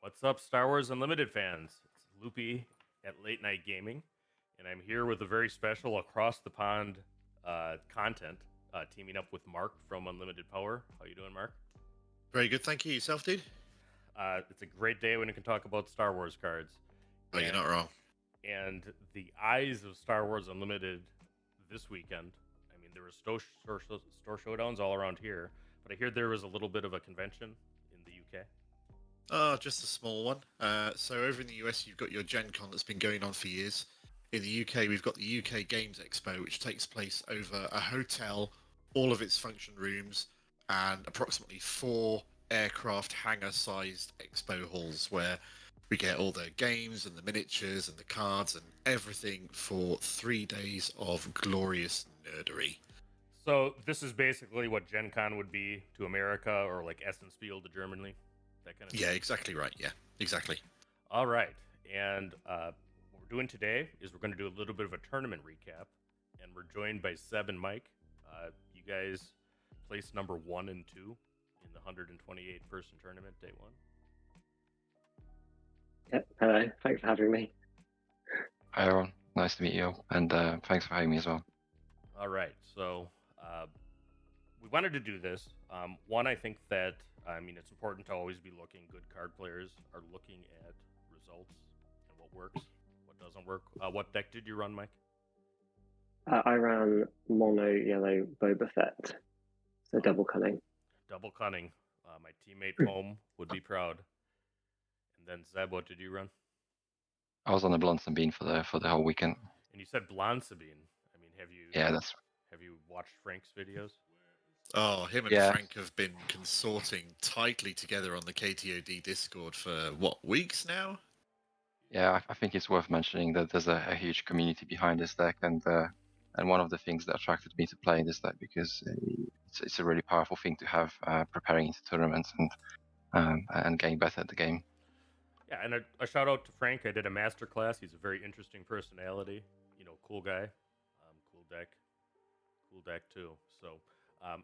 What's up, Star Wars Unlimited fans? It's Loopee at Late Night Gaming, and I'm here with a very special across the pond content, teaming up with Mark from Unlimited Power. How you doing, Mark? Very good, thank you. Yourself, dude? It's a great day when we can talk about Star Wars cards, Oh, you're and not wrong. and the eyes of Star Wars Unlimited this weekend. I mean, there were store showdowns all around here, but I hear there was a little bit of a convention in the UK. Oh, just a small one. So over in the US, you've got your Gen Con that's been going on for years. In the UK, we've got the UK Games Expo, which takes place over a hotel, all of its function rooms, and approximately 4 aircraft hangar-sized expo halls where we get all the games and the miniatures and the cards and everything for 3 days of glorious nerdery. So this is basically what Gen Con would be to America, or like Essence Field to Germany, that kind of thing. Yeah, exactly right. Yeah, exactly. All right, and what we're doing today is we're going to do a little bit of a tournament recap, and we're joined by Seb and Mike. You guys placed number 1 and 2 in the 128 person tournament, day 1. Yep. Hello. Thanks for having me. Hi everyone, nice to meet you all, and thanks for having me as well. All right, so we wanted to do this. One, I think that it's important to always be looking. Good card players are looking at results and what works, what doesn't work. What deck did you run, Mike? I ran mono yellow Boba Fett, so double cunning. Double cunning. My teammate Foam would be proud. And then Zeb, what did you run? I was on the Blonde Bean for the whole weekend. And you said Blonde Sabine. I mean, have you? Yeah, that's. Have you watched Frank's videos? Oh, him and Yeah. Frank have been consorting tightly together on the KTOD Discord for what, weeks now? Yeah, I think it's worth mentioning that there's a huge community behind this deck, and one of the things that attracted me to playing this deck because it's a really powerful thing to have preparing into tournaments and getting better at the game. Yeah, and a shout out to Frank. I did a master class. He's a very interesting personality. Cool guy. Cool deck too. So,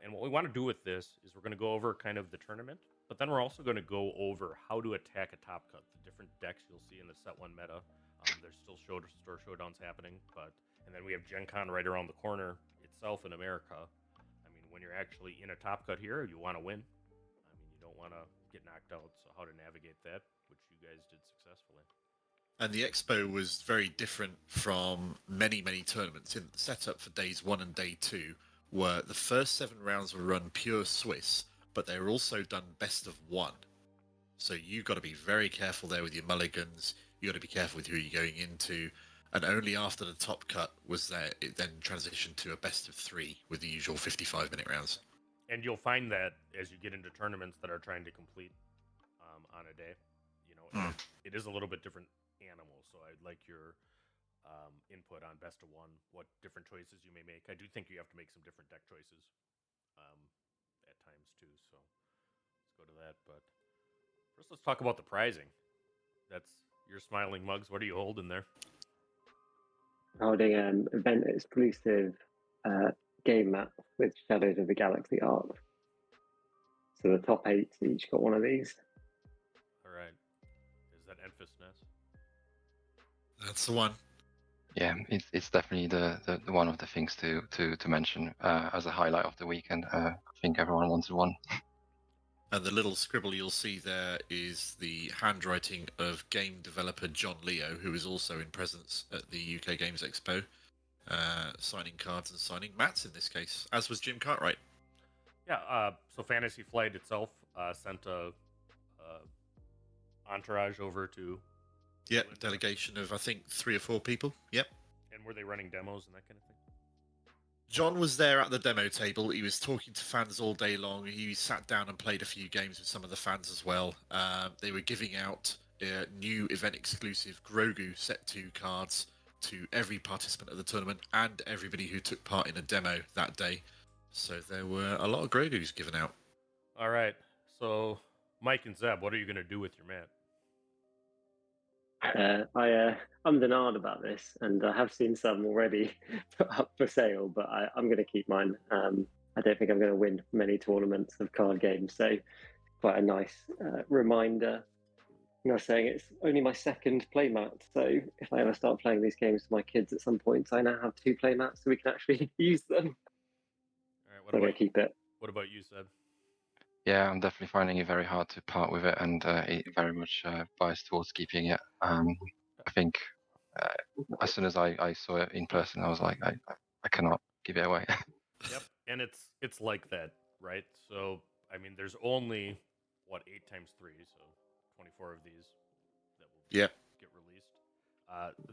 and what we want to do with this is we're going to go over kind of the tournament, but then we're also going to go over how to attack a top cut. The different decks you'll see in the set 1 meta. There's still store showdowns happening, and then we have Gen Con right around the corner itself in America. I mean, when you're actually in a top cut here, you want to win. I mean, you don't want to get knocked out. So how to navigate that, which you guys did successfully. And the expo was very different from many, many tournaments. In the setup for days 1 and day 2 were the first 7 rounds were run pure Swiss, but they were also done best of 1. So you've got to be very careful there with your mulligans. You got to be careful with who you're going into. And only after the top cut was that it then transitioned to a best of 3 with the usual 55-minute rounds. And you'll find that as you get into tournaments that are trying to complete on a day, it is a little bit different animal. So I'd like your input on best of 1, what different choices you may make. I do think you have to make some different deck choices at times too. So let's go to that. But first, let's talk about the prizing. That's your smiling mugs. What are you holding there? Holding an event exclusive game map with Shadows of the Galaxy art. So the top 8 each got one of these. All right. Is that Enfys Nest? That's the one. Yeah, it's definitely the one of the things to mention as a highlight of the weekend. I think everyone wanted one. And the little scribble you'll see there is the handwriting of game developer John Leo, who is also in presence at the UK Games Expo, signing cards and signing mats in this case, as was Jim Cartwright. Yeah, so Fantasy Flight itself sent a entourage over to... Yep, delegation of, I think, 3 or 4 people. Yep. And were they running demos and that kind of thing? John was there at the demo table. He was talking to fans all day long. He sat down and played a few games with some of the fans as well. They were giving out new event-exclusive Grogu Set 2 cards to every participant of the tournament and everybody who took part in a demo that day. So there were a lot of Grogus given out. All right. So, Mike and Zeb, what are you going to do with your mat? I'm denied about this, and I have seen some already put up for sale, but I'm going to keep mine. I don't think I'm going to win many tournaments of card games, so quite a nice reminder I was saying it's only my second playmat, so if I ever start playing these games with my kids at some point, I now have 2 playmats, so we can actually use them. All right, I'm gonna keep it. what about you, Seb? Yeah, I'm definitely finding it very hard to part with it, and it very much biased towards keeping it. I think as soon as I saw it in person, I was like, I cannot give it away. Yep, and it's like that, right? So I mean, there's only what 8 times 3, so 24 of these that will Yep. get released.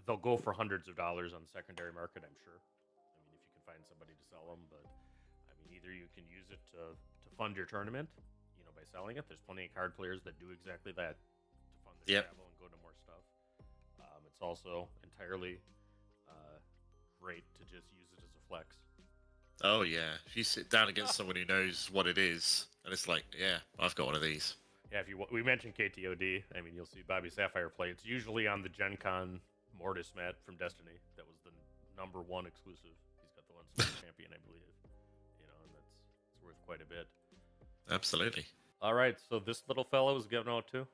They'll go for hundreds of dollars on the secondary market, I'm sure. I mean, if you can find somebody to sell them, but I mean, either you can use it to fund your tournament, you know, by selling it. There's plenty of card players that do exactly that to fund their Yep. travel and go to more stuff. It's also entirely great to just use it as a flex. Oh yeah, if you sit down against someone who knows what it is, and it's like, yeah, I've got one of these. Yeah, if you we mentioned KTOD, I mean, you'll see Bobby Sapphire play. It's usually on the Gen Con Mortis mat from Destiny. That was the #1 exclusive. He's got the one champion, I believe. You know, and it's worth quite a bit. Absolutely. All right, so this little fellow is given out too.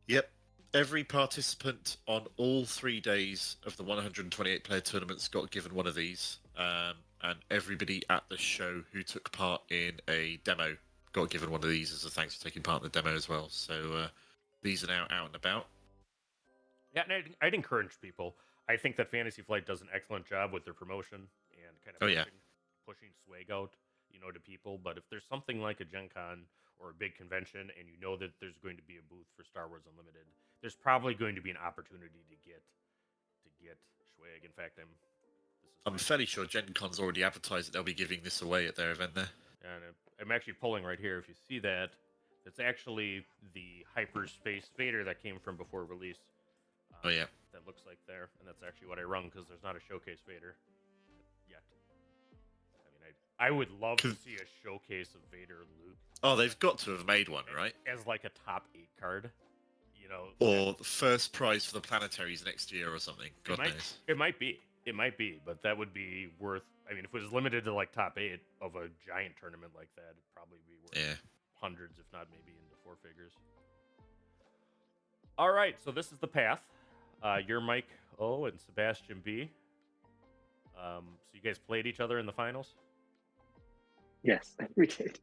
Yep. Every participant on all 3 days of the 128 player tournaments got given one of these, and everybody at the show who took part in a demo got given one of these as a thanks for taking part in the demo as well. So these are now out and about. Yeah, and I'd encourage people. I think that Fantasy Flight does an excellent job with their promotion and kind of pushing swag out, you know, to people. But if there's something like a Gen Con or a big convention, and you know that there's going to be a booth for Star Wars Unlimited, there's probably going to be an opportunity to get swag. In fact, I'm fairly sure Gen Con's already advertised that they'll be giving this away at their event there. And I'm actually pulling right here. If you see that, it's actually the Hyperspace Vader that came from before release. Oh yeah. That looks like there, and that's actually what I rung because there's not a showcase Vader yet. I mean, I would love to see a showcase of Vader and Luke. Oh, they've got to have made one, right? As like a top 8 card, you know. Or the first prize for the planetaries next year or something. God knows. It might be, but that would be worth. I mean, if it was limited to like top 8 of a giant tournament like that, it'd probably be worth hundreds, if not maybe into 4 figures. All right, so this is the path. You're Mike O and Sebastian B. So you guys played each other in the finals? Yes, we did.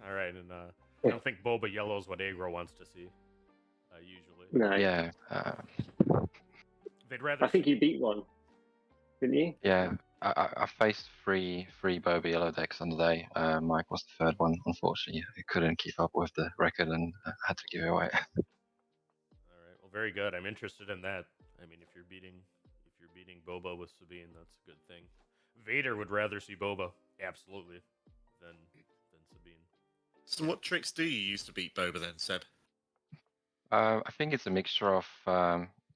All right, and I don't think Boba Yellow's what Agro wants to see. Usually. No. Yeah. They'd rather. I think you beat one, didn't you? Yeah. I faced three Boba Yellow decks on the day. Mike was the third one. Unfortunately, I couldn't keep up with the record and had to give it away. All right. Well, very good. I'm interested in that. I mean, if you're beating Boba with Sabine, that's a good thing. Vader would rather see Boba, absolutely, than Sabine. So, what tricks do you use to beat Boba then, Seb? I think it's a mixture of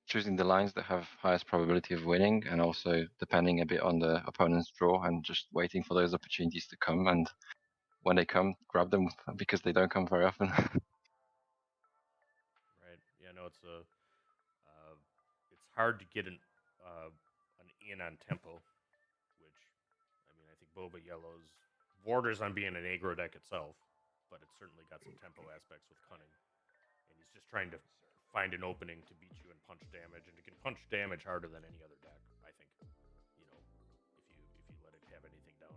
choosing the lines that have highest probability of winning, and also depending a bit on the opponent's draw, and just waiting for those opportunities to come. And when they come, grab them because they don't come very often. Right. Yeah. No. It's hard to get an in on tempo, which I mean I think Boba Yellow's borders on being an aggro deck itself, but it's certainly got some tempo aspects with cunning, and he's just trying to find an opening to beat you and punch damage, and it can punch damage harder than any other deck. I think, you know, if you let it have anything down.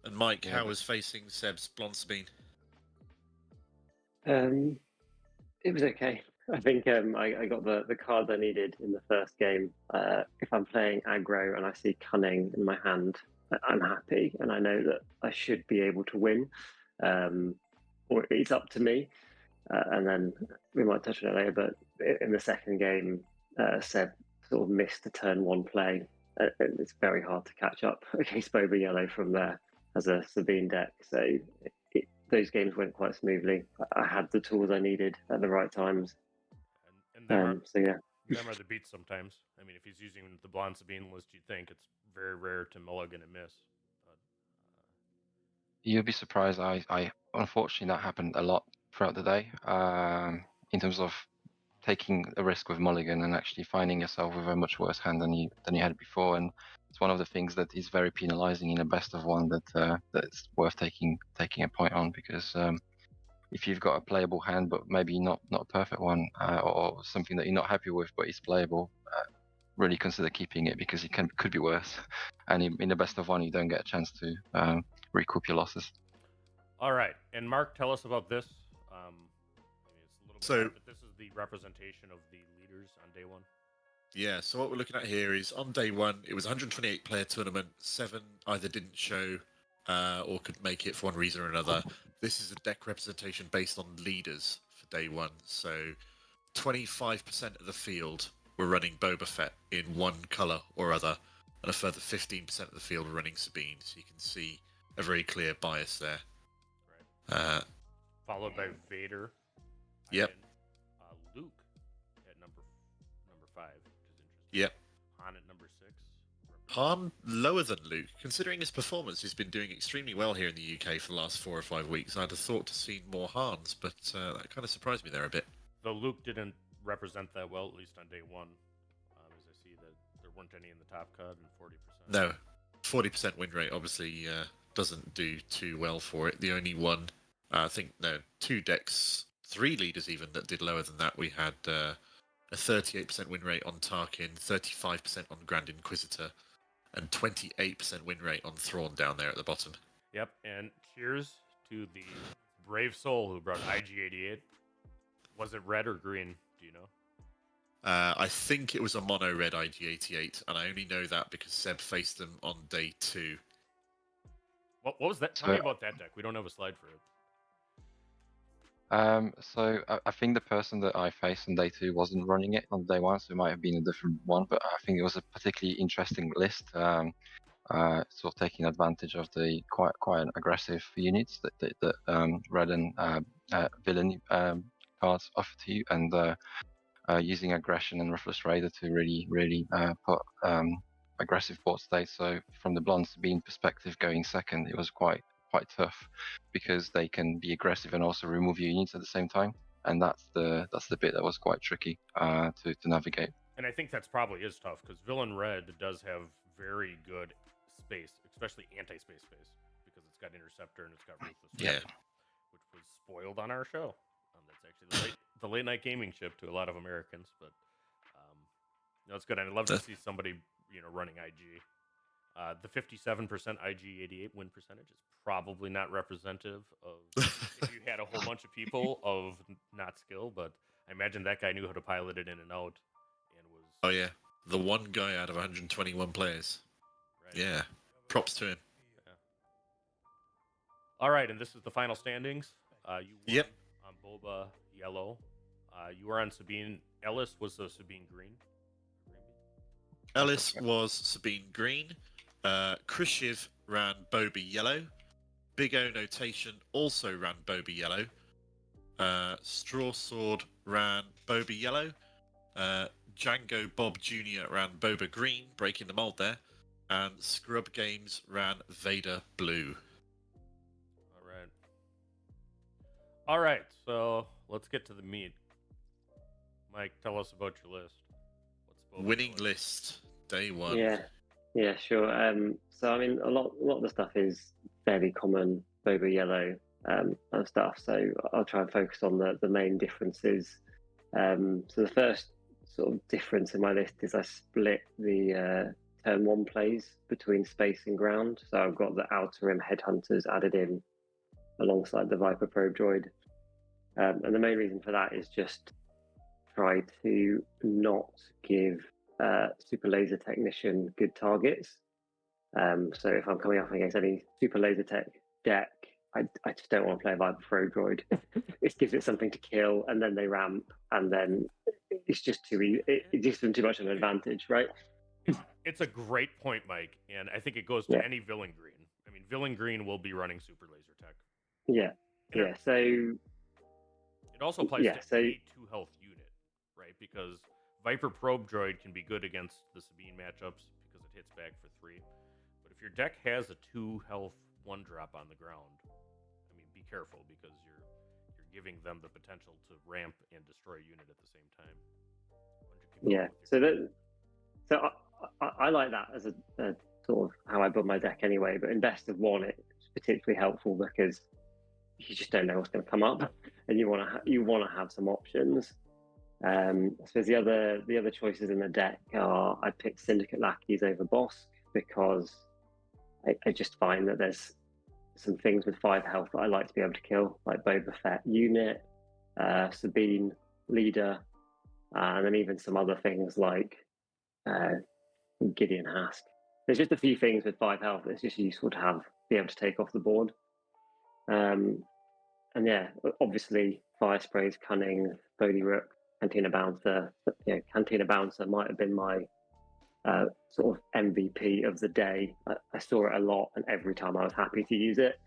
And Mike, how was facing Seb's Blonde Sabine? It was okay. I think I got the cards I needed in the first game. If I'm playing aggro and I see cunning in my hand, I'm happy, and I know that I should be able to win. Or it's up to me. And then we might touch on it later, but in the second game, Seb sort of missed the turn 1 play. It's very hard to catch up against Boba Yellow from there as a Sabine deck. So those games went quite smoothly. I had the tools I needed at the right times. And them them are the beats sometimes. I mean, if he's using the Blonde Sabine list, you'd think it's very rare to mulligan and miss. But, You'd be surprised. I unfortunately that happened a lot throughout the day. In terms of taking a risk with mulligan and actually finding yourself with a much worse hand than you had before, and it's one of the things that is very penalizing in a best of one that it's worth taking a point on, because if you've got a playable hand, but maybe not a perfect one, or something that you're not happy with, but it's playable, really consider keeping it because it could be worse. And in the best of one, you don't get a chance to recoup your losses. All right, and Mark, tell us about this. Maybe it's a little bit So- odd, but this is the representation of the leaders on day one. Yeah, so what we're looking at here is on day one, it was a 128 player tournament. 7 either didn't show or couldn't make it for one reason or another. This is a deck representation based on leaders for day one. So 25% of the field were running Boba Fett in one colour or other, and a further 15% of the field were running Sabine. So you can see a very clear bias there. Right. Followed by Vader. Yep. And, Luke at number 5, which is interesting. Yep. Han at number 6. Han lower than Luke, considering his performance. He's been doing extremely well here in the UK for the last 4 or 5 weeks. I'd have thought to see more Hans, but that kind of surprised me there a bit. Though Luke didn't represent that well, at least on day one, as I see that there weren't any in the top cut and 40%. No, 40% win rate obviously doesn't do too well for it. The only one, I think, no, 2 decks, 3 leaders even that did lower than that. We had a 38% win rate on Tarkin, 35% on Grand Inquisitor, and 28% win rate on Thrawn down there at the bottom. Yep, and cheers to the brave soul who brought IG88. Was it red or green? Do you know? I think it was a mono red IG88, and I only know that because Seb faced them on day 2. What was that? Tell me about that deck. We don't have a slide for it. So I think the person that I faced on day 2 wasn't running it on day 1, so it might have been a different one. But I think it was a particularly interesting list, sort of taking advantage of the quite aggressive units that red and villain cards offer to you, and using aggression and Ruthless Raider to really put aggressive board state. So from the Blonde Sabine perspective, going second, it was quite tough because they can be aggressive and also remove your units at the same time, and that's the bit that was quite tricky to navigate. And I think that's probably is tough because Villain Red does have very good space, especially anti-space space, because it's got Interceptor and it's got Ruthless Yeah. Raider, which was spoiled on our show. That's actually the late night gaming ship to a lot of Americans, but it's good. I'd love to see somebody running IG. The 57% IG88 win percentage is probably not representative of if you had a whole bunch of people of not skill, but I imagine that guy knew how to pilot it in and out and was. Oh yeah, the one guy out of 121 players. Right. Yeah, props to him. Yeah. All right, and this is the final standings. You won Yep. on Boba yellow. You were on Sabine. Ellis was the Sabine green. Ellis was Sabine green. Chris Shiv ran Bobby yellow. Big O Notation also ran Bobby yellow. Straw Sword ran Bobby yellow. Django Bob Jr. ran Boba green, breaking the mold there. And Scrub Games ran Vader blue. All right, so let's get to the meat. Mike, tell us about your list. What's Boba Winning doing? list, day 1. Yeah, sure. So I mean, a lot of the stuff is fairly common, Boba yellow and stuff. So I'll try and focus on the main differences. So the first sort of difference in my list is I split the turn 1 plays between space and ground. So I've got the Outer Rim Headhunters added in alongside the Viper Probe Droid. And the main reason for that is just try to not give Super Laser Technician good targets. So if I'm coming up against any Super Laser Tech deck, I just don't want to play a Viper Probe Droid. It gives it something to kill, and then they ramp, and then it's just too easy. It gives them too much of an advantage, right? It's a great point, Mike, and I think it goes to any Villain Green. I mean, Villain Green will be running Super Laser Tech. Yeah. So it also applies to any 2-health unit, right? Because Viper Probe Droid can be good against the Sabine matchups because it hits back for 3. But if your deck has a 2-health 1-drop on the ground, I mean, be careful because you're giving them the potential to ramp and destroy a unit at the same time. Yeah. So I like that as a sort of how I build my deck anyway. But in best of 1, it's particularly helpful because you just don't know what's going to come up, and you want to have some options. I suppose the other choices in the deck are I picked Syndicate Lackeys over Bosk because I just find that there's some things with 5 health that I like to be able to kill, like Boba Fett unit, Sabine leader, and then even some other things like Gideon Hask. There's just a few things with 5 health that's just useful to be able to take off the board. And yeah, obviously Fire Sprays, Cunning, Bodhi Rook, Cantina Bouncer. Cantina Bouncer might have been my sort of MVP of the day. I saw it a lot, and every time I was happy to use it.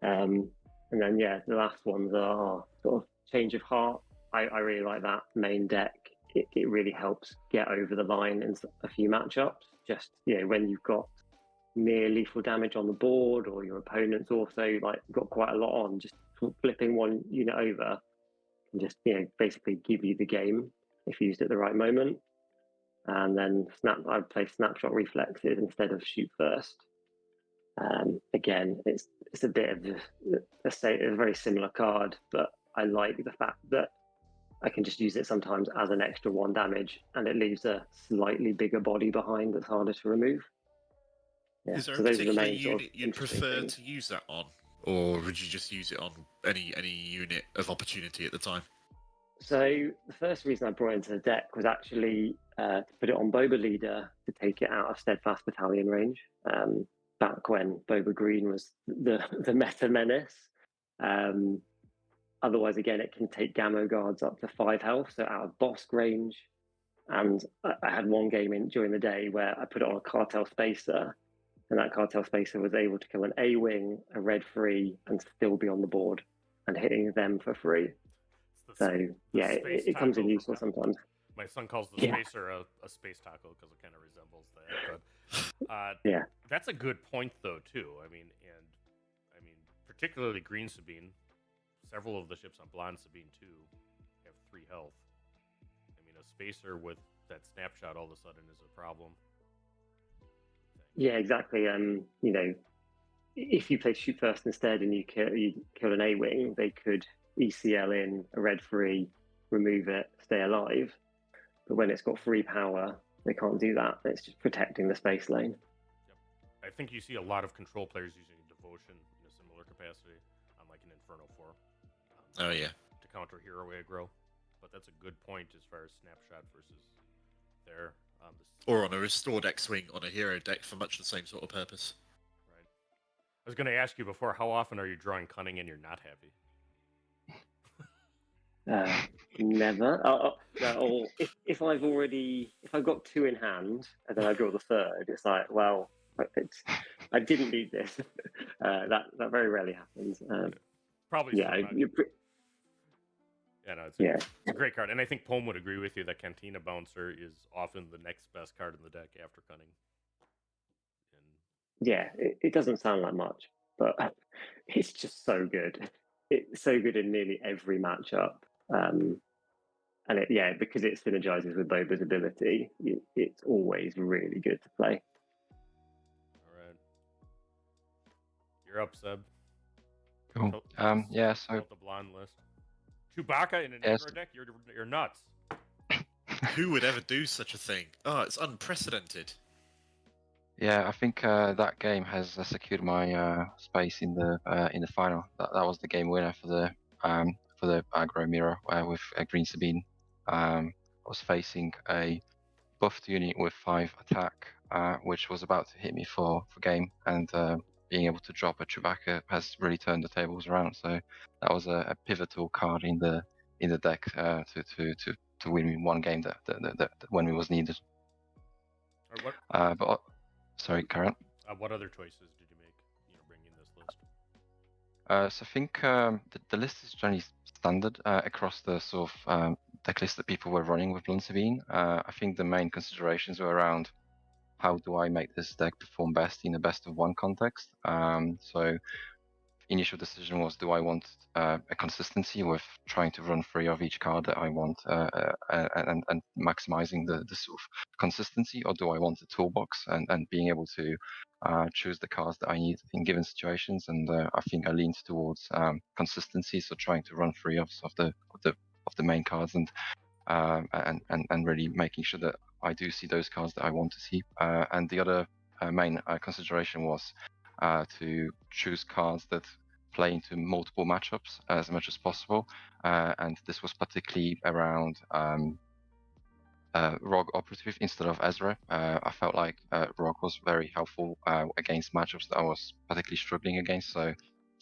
And then the last ones are sort of Change of Heart. I really like that main deck. It really helps get over the line in a few matchups. Just when you've got near lethal damage on the board, or your opponent's also got quite a lot on, just flipping one unit over can just basically give you the game if used at the right moment. And then I'd play Snapshot Reflexes instead of Shoot First. Again, it's a bit of a very similar card, but I like the fact that I can just use it sometimes as an extra 1 damage, and it leaves a slightly bigger body behind that's harder to remove. Yeah, Is there so a those are the particular main sort of unit you'd interesting prefer things. to use that on, or would you just use it on any unit of opportunity at the time? So the first reason I brought it into the deck was actually to put it on Boba Leader to take it out of Steadfast Battalion range. Back when Boba Green was the meta menace. Otherwise, again, it can take Gamma Guards up to 5 health, so out of Bosk range. And I had one game during the day where I put it on a Cartel Spacer, and that Cartel Spacer was able to kill an A-Wing, a Red Free, and still be on the board and hitting them for free. So it comes in useful sometimes. My son calls the Spacer a space taco because it kind of resembles that. But that's a good point though too. I mean, particularly Green Sabine. Several of the ships on Blonde Sabine too have 3 health. I mean, a Spacer with that snapshot all of a sudden is a problem. Yeah, exactly. If you play Shoot First instead and you kill an A-Wing, they could ECL in a Red Free, remove it, stay alive. But when it's got 3 power, they can't do that. It's just protecting the space lane. Yep. I think you see a lot of control players using Devotion in a similar capacity on like an Inferno 4. To counter hero aggro. But that's a good point as far as Snapshot versus there. Or on a Restored X-Wing on a hero deck for much the same sort of purpose. Right. I was going to ask you before, how often are you drawing Cunning and you're not happy? Never. Or if I've got 2 in hand and then I draw the 3rd, it's like, well, I didn't need this. That very rarely happens. Probably. It's a great card, and I think Poem would agree with you that Cantina Bouncer is often the next best card in the deck after Cunning. It doesn't sound like much, but it's just so good. It's so good in nearly every matchup, and because it synergizes with Boba's ability, it's always really good to play. All right, you're up, Seb. Cool. So the blonde list. Chewbacca in an aggro deck? You're nuts. Who would ever do such a thing? Oh, it's unprecedented. Yeah, I think that game has secured my space in the final. That was the game winner for the aggro mirror with Green Sabine. I was facing a buffed unit with 5 attack, which was about to hit me for game, and being able to drop a Chewbacca has really turned the tables around. So that was a pivotal card in the deck to win me one game that when it was needed. Sorry, Karen. What other choices did you make? Bringing this list. So I think the list is generally standard across the sort of deck list that people were running with Blonde Sabine. I think the main considerations were around how do I make this deck perform best in a best of 1 context. So initial decision was, do I want a consistency with trying to run 3 of each card that I want and maximizing the sort of consistency, or do I want a toolbox and being able to choose the cards that I need in given situations, and I think I leaned towards consistency, so trying to run free of the main cards and really making sure that I do see those cards that I want to see. And the other main consideration was to choose cards that play into multiple matchups as much as possible, and this was particularly around Rogue Operative instead of Ezra. I felt like Rogue was very helpful against matchups that I was particularly struggling against, so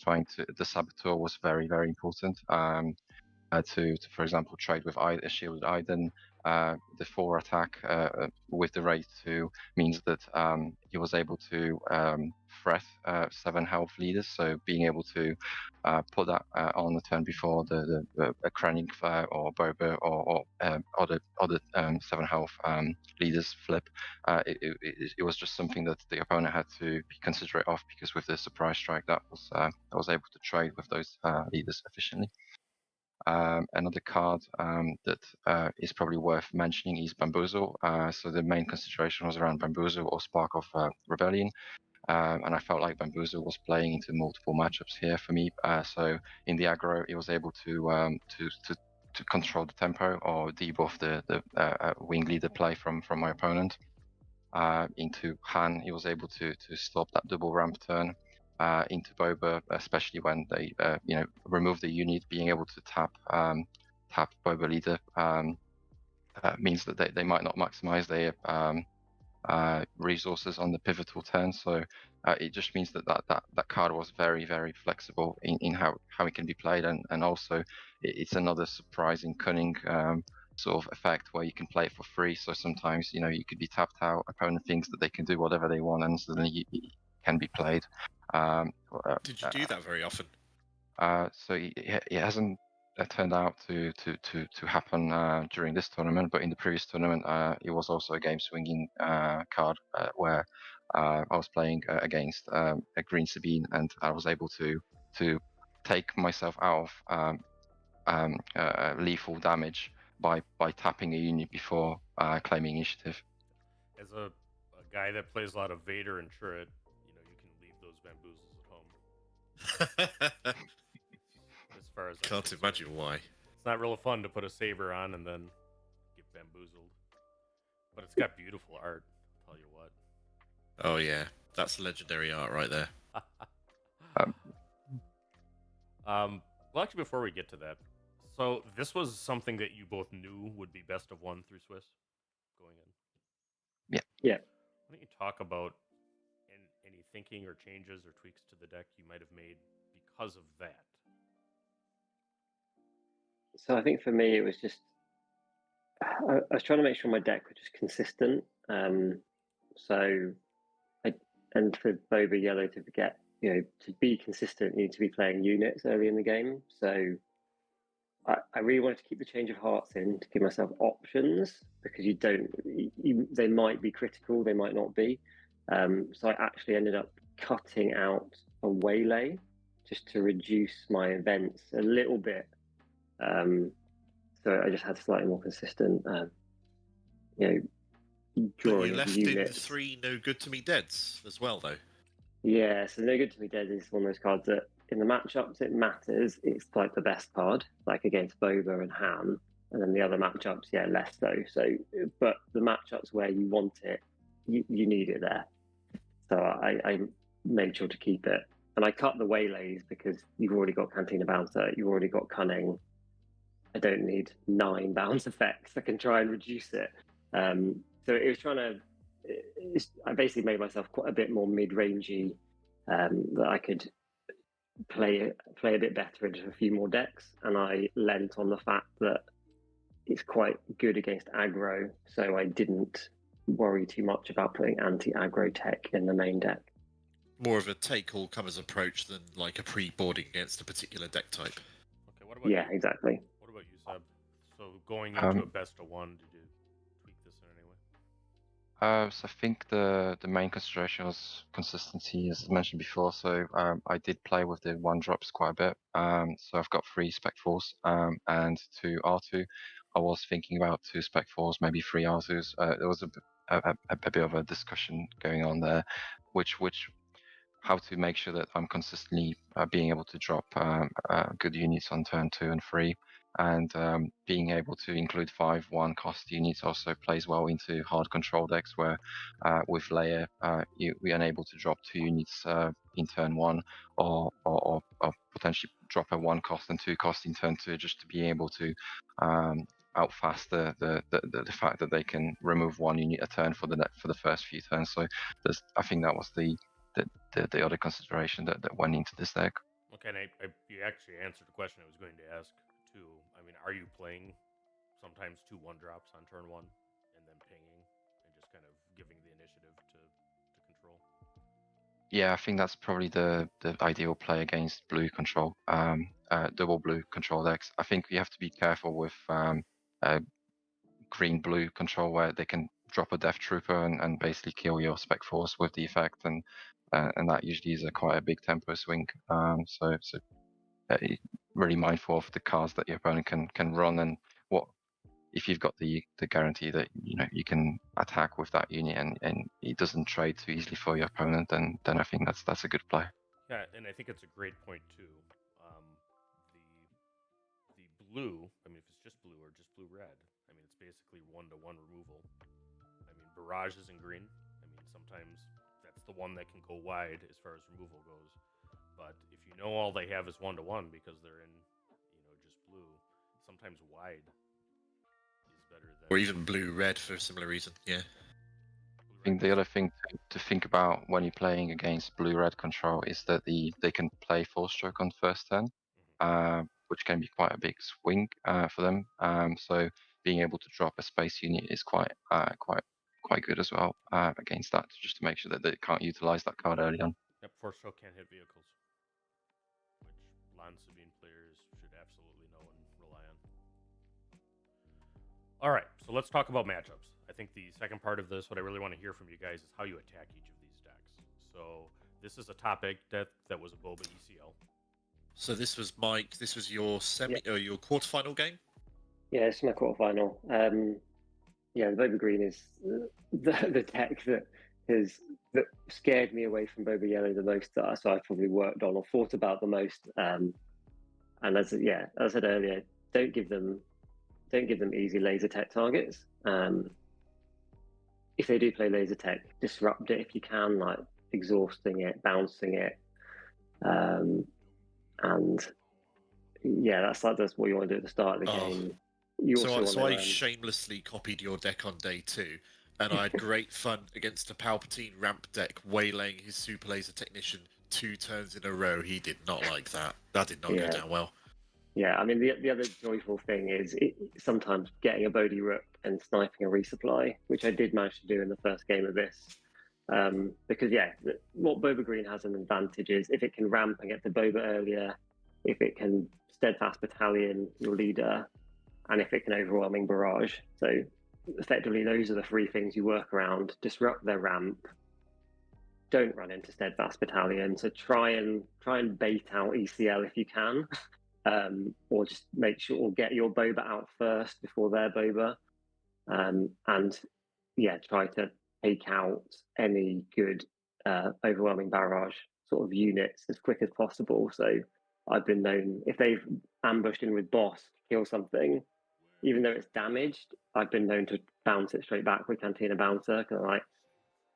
the Saboteur was very, very important. To, for example, trade with a shielded Iden. The 4 attack with the raid 2 means that he was able to threat 7 health leaders, so being able to put that on the turn before the Krennic or Boba or other 7 health leaders flip. It was just something that the opponent had to be considerate of, because with the surprise strike that was able to trade with those leaders efficiently. Another card that is probably worth mentioning is Bamboozle. So the main consideration was around Bamboozle or Spark of Rebellion. And I felt like Bamboozle was playing into multiple matchups here for me. So in the aggro, it was able to control the tempo or debuff the wing leader play from my opponent. Into Han, he was able to stop that double ramp turn. Into Boba, especially when they remove the unit, being able to tap Boba leader means that they might not maximize their resources on the pivotal turn. So it just means that card was very, very flexible in how it can be played, and also it's another surprising cunning sort of effect where you can play it for free. So sometimes you could be tapped out, opponent thinks that they can do whatever they want, and suddenly it can be played. Did you do that very often? So it hasn't turned out to happen during this tournament, but in the previous tournament, it was also a game swinging card where I was playing against a green Sabine, and I was able to take myself out of lethal damage by tapping a unit before claiming initiative. As a guy that plays a lot of Vader and Turret, you can leave those bamboozles at home. As far as Can't imagine why. It's not real fun to put a saber on and then get bamboozled. But it's got beautiful art, I'll tell you what. Oh yeah, that's legendary art right there. Well, actually, before we get to that, so this was something that you both knew would be best of 1 through Swiss going in. Yeah. Why don't you talk about any thinking or changes or tweaks to the deck you might have made because of that? So I think for me, it was just I was trying to make sure my deck was just consistent. And for Boba Yellow to forget, to be consistent, you need to be playing units early in the game. So I really wanted to keep the change of hearts in to give myself options, because they might be critical, they might not be. So I actually ended up cutting out a waylay just to reduce my events a little bit. So I just had slightly more consistent, drawing But you left units. in 3 no good to me deads as well, though. Yeah, so No Good to Me Dead is one of those cards that in the matchups it matters. It's like the best card, like against Boba and Han, and then the other matchups, yeah, less so. So, but the matchups where you want it, you need it there. So I made sure to keep it, and I cut the waylays because you've already got Cantina Bouncer, you've already got Cunning. I don't need 9 bounce effects. I can try and reduce it. So it was trying to. I basically made myself quite a bit more mid-rangey, that I could play a bit better into a few more decks, and I lent on the fact that it's quite good against aggro, so I didn't worry too much about putting anti-aggro tech in the main deck. More of a take-all-comers approach than like a pre-boarding against a particular deck type. Okay, what about Yeah, you? exactly. What about you, Seb? So going into a best of 1, did you tweak this in any way? So I think the main consideration was consistency, as mentioned before. So I did play with the 1-drops quite a bit. So I've got 3 Spec 4s and 2 R2. I was thinking about 2 Spec 4s, maybe 3 R2s. There was a bit of a discussion going on there, which how to make sure that I'm consistently being able to drop good units on turn 2 and 3, and being able to include 5/1 cost units also plays well into hard control decks where with layer we are unable to drop 2 units in turn 1, or potentially drop a 1 cost and 2 cost in turn 2, just to be able to outfast the fact that they can remove 1 unit a turn for the first few turns. So I think that was the other consideration that went into this deck. Okay, and you actually answered the question I was going to ask too. I mean, are you playing sometimes 2 1-drops on turn 1 and then pinging and just kind of giving the initiative to control? Yeah, I think that's probably the ideal play against blue control, double blue control decks. I think you have to be careful with green-blue control where they can drop a Death Trooper and basically kill your Spec Force with the effect, and that usually is quite a big tempo swing. So really mindful of the cards that your opponent can run, and what if you've got the guarantee that you can attack with that unit and it doesn't trade too easily for your opponent, then I think that's a good play. Yeah, and I think it's a great point too. The blue, I mean, if it's just blue or just blue-red, I mean, it's basically 1-to-1 removal. I mean, barrage is in green. I mean, sometimes that's the one that can go wide as far as removal goes. But if you know all they have is 1-to-1 because they're in, just blue, sometimes wide is better than. Or even blue-red for a similar reason. Yeah. I think the other thing to think about when you're playing against blue-red control is that they can play Force Stroke on first turn, which can be quite a big swing for them. So being able to drop a space unit is quite good as well against that, just to make sure that they can't utilize that card early on. Yep, Force Stroke can't hit vehicles, which Lan-Sabine players should absolutely know and rely on. All right, so let's talk about matchups. I think the second part of this, what I really want to hear from you guys, is how you attack each of these decks. So this is a top 8 deck that was a Boba ECL. So this was Mike. This was your or your quarterfinal game. Yeah, it's my quarterfinal. The Boba Green is the deck that scared me away from Boba Yellow the most. So I probably worked on or thought about the most. And as I said earlier, don't give them easy laser tech targets. If they do play laser tech, disrupt it if you can, like exhausting it, bouncing it, and that's what you want to do at the start of the game. So I shamelessly copied your deck on day 2, and I had great fun against a Palpatine ramp deck waylaying his super laser technician 2 turns in a row. He did not like that. That did not go down well. Yeah, I mean, the other joyful thing is sometimes getting a Bodhi Rook and sniping a resupply, which I did manage to do in the first game of this. Because, what Boba Green has an advantage is if it can ramp and get to Boba earlier, if it can Steadfast Battalion your leader, and if it can Overwhelming Barrage. So, effectively, those are the 3 things you work around. Disrupt their ramp. Don't run into Steadfast Battalion. So try and bait out ECL if you can. Or just make sure, or get your Boba out first before their Boba, and try to take out any good overwhelming barrage sort of units as quick as possible. So I've been known, if they've ambushed in with boss, kill something, even though it's damaged, I've been known to bounce it straight back with Cantina Bouncer, because like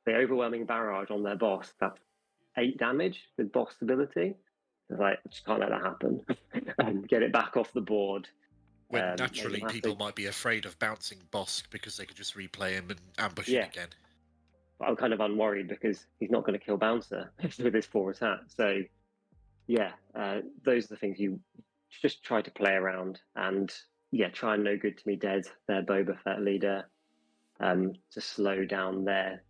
the overwhelming barrage on their boss, that's 8 damage with boss stability. It's like, I just can't let that happen. And get it back off the board. When naturally people might be afraid of bouncing Bosk because they could just replay him and ambush him again. But I'm kind of unworried because he's not going to kill Bouncer with his 4 attack. So, those are the things you just try to play around. And, try and No Good To Me Dead, their Boba Fett leader, to slow down their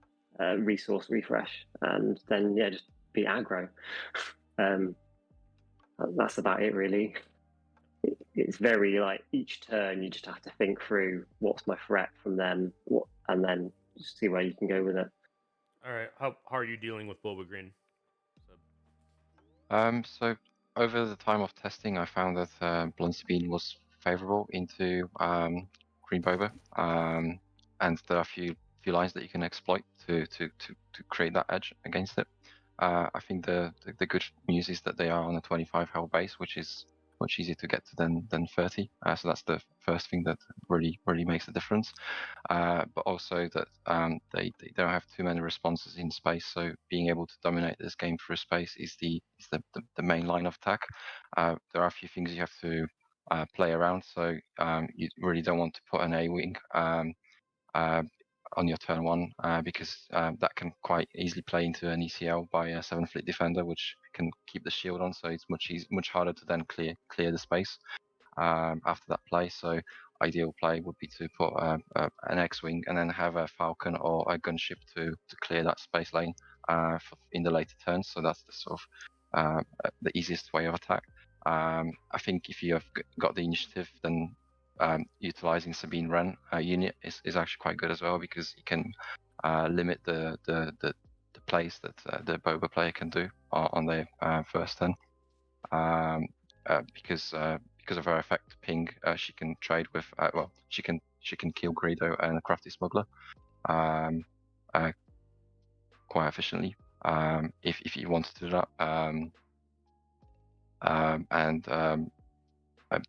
resource refresh. And then, just be aggro. That's about it, really. It's very like each turn you just have to think through what's my threat from them, and then just see where you can go with it. All right, how are you dealing with Boba Green? So over the time of testing, I found that Blunt Sabine was favorable into Green Boba, and there are a few few lines that you can exploit to create that edge against it. I think the good news is that they are on a 25 health base, which is much easier to get to than 30. So that's the first thing that really makes a difference. But also that they don't have too many responses in space, so being able to dominate this game through space is the main line of attack. There are a few things you have to play around, so you really don't want to put an A-wing on your turn 1 because that can quite easily play into an ECL by a 7th Fleet Defender, which can keep the shield on, so it's much harder to then clear the space after that play. So ideal play would be to put an X-Wing and then have a Falcon or a gunship to clear that space lane in the later turns. So that's the sort of the easiest way of attack. I think if you have got the initiative, then utilizing Sabine Wren unit is actually quite good as well, because you can limit the plays that the Boba player can do on their first turn. Because of her effect ping, she can trade with she can kill Greedo and a Crafty Smuggler quite efficiently if you wanted to do that.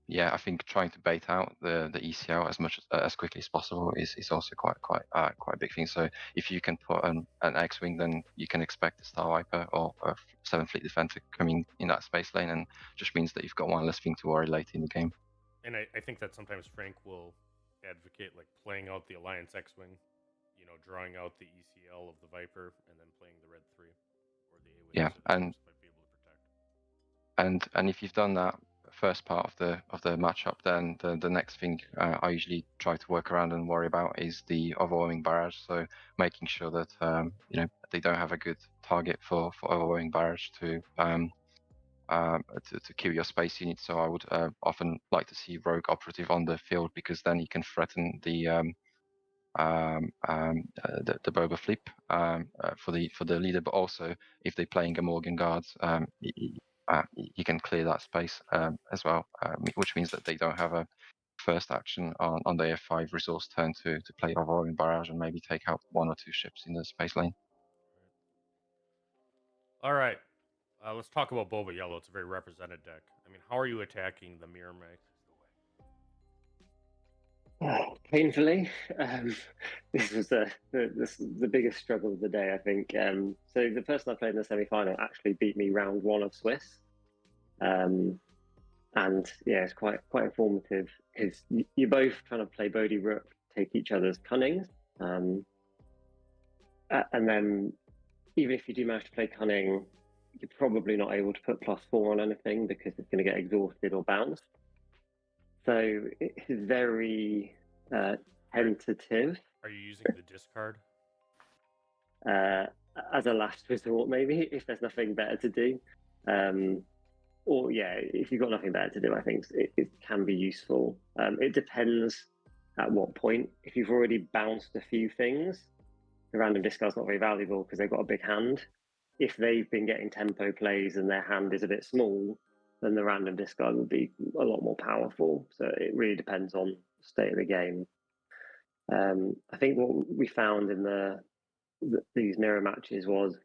Yeah, I think trying to bait out the ECL as quickly as possible is also quite a big thing. So if you can put an X-wing, then you can expect a Star Viper or a 7th Fleet Defender coming in that space lane, and just means that you've got one less thing to worry late in the game. And I think that sometimes Frank will advocate like playing out the Alliance X-wing, drawing out the ECL of the Viper, and then playing the Red 3 or the A-wing. Yeah, so that might be able to protect. And if you've done that first part of the matchup, then the next thing I usually try to work around and worry about is the overwhelming barrage. So making sure that they don't have a good target for overwhelming barrage to kill your space unit. So I would often like to see Rogue Operative on the field, because then you can threaten the Boba Flip for the leader, but also if they're playing a Morgan Guard, you can clear that space as well, which means that they don't have a first action on the F5 resource turn to play overwhelming barrage and maybe take out 1 or 2 ships in the space lane. All right, let's talk about Boba Yellow. It's a very represented deck. I mean, how are you attacking the Mirror Mech? Painfully. This was the biggest struggle of the day, I think. So the person I played in the semi-final actually beat me round 1 of Swiss. And yeah, it's quite informative, because you both kind of play Bodhi Rook, take each other's cunnings. And then even if you do manage to play cunning, you're probably not able to put +4 on anything because it's going to get exhausted or bounced. So it's very tentative. Are you using the discard? As a last resort, maybe, if there's nothing better to do. Or yeah, if you've got nothing better to do, I think it can be useful. It depends at what point. If you've already bounced a few things, the random discard's not very valuable because they've got a big hand. If they've been getting tempo plays and their hand is a bit small, then the random discard would be a lot more powerful. So it really depends on the state of the game. I think what we found in these mirror matches was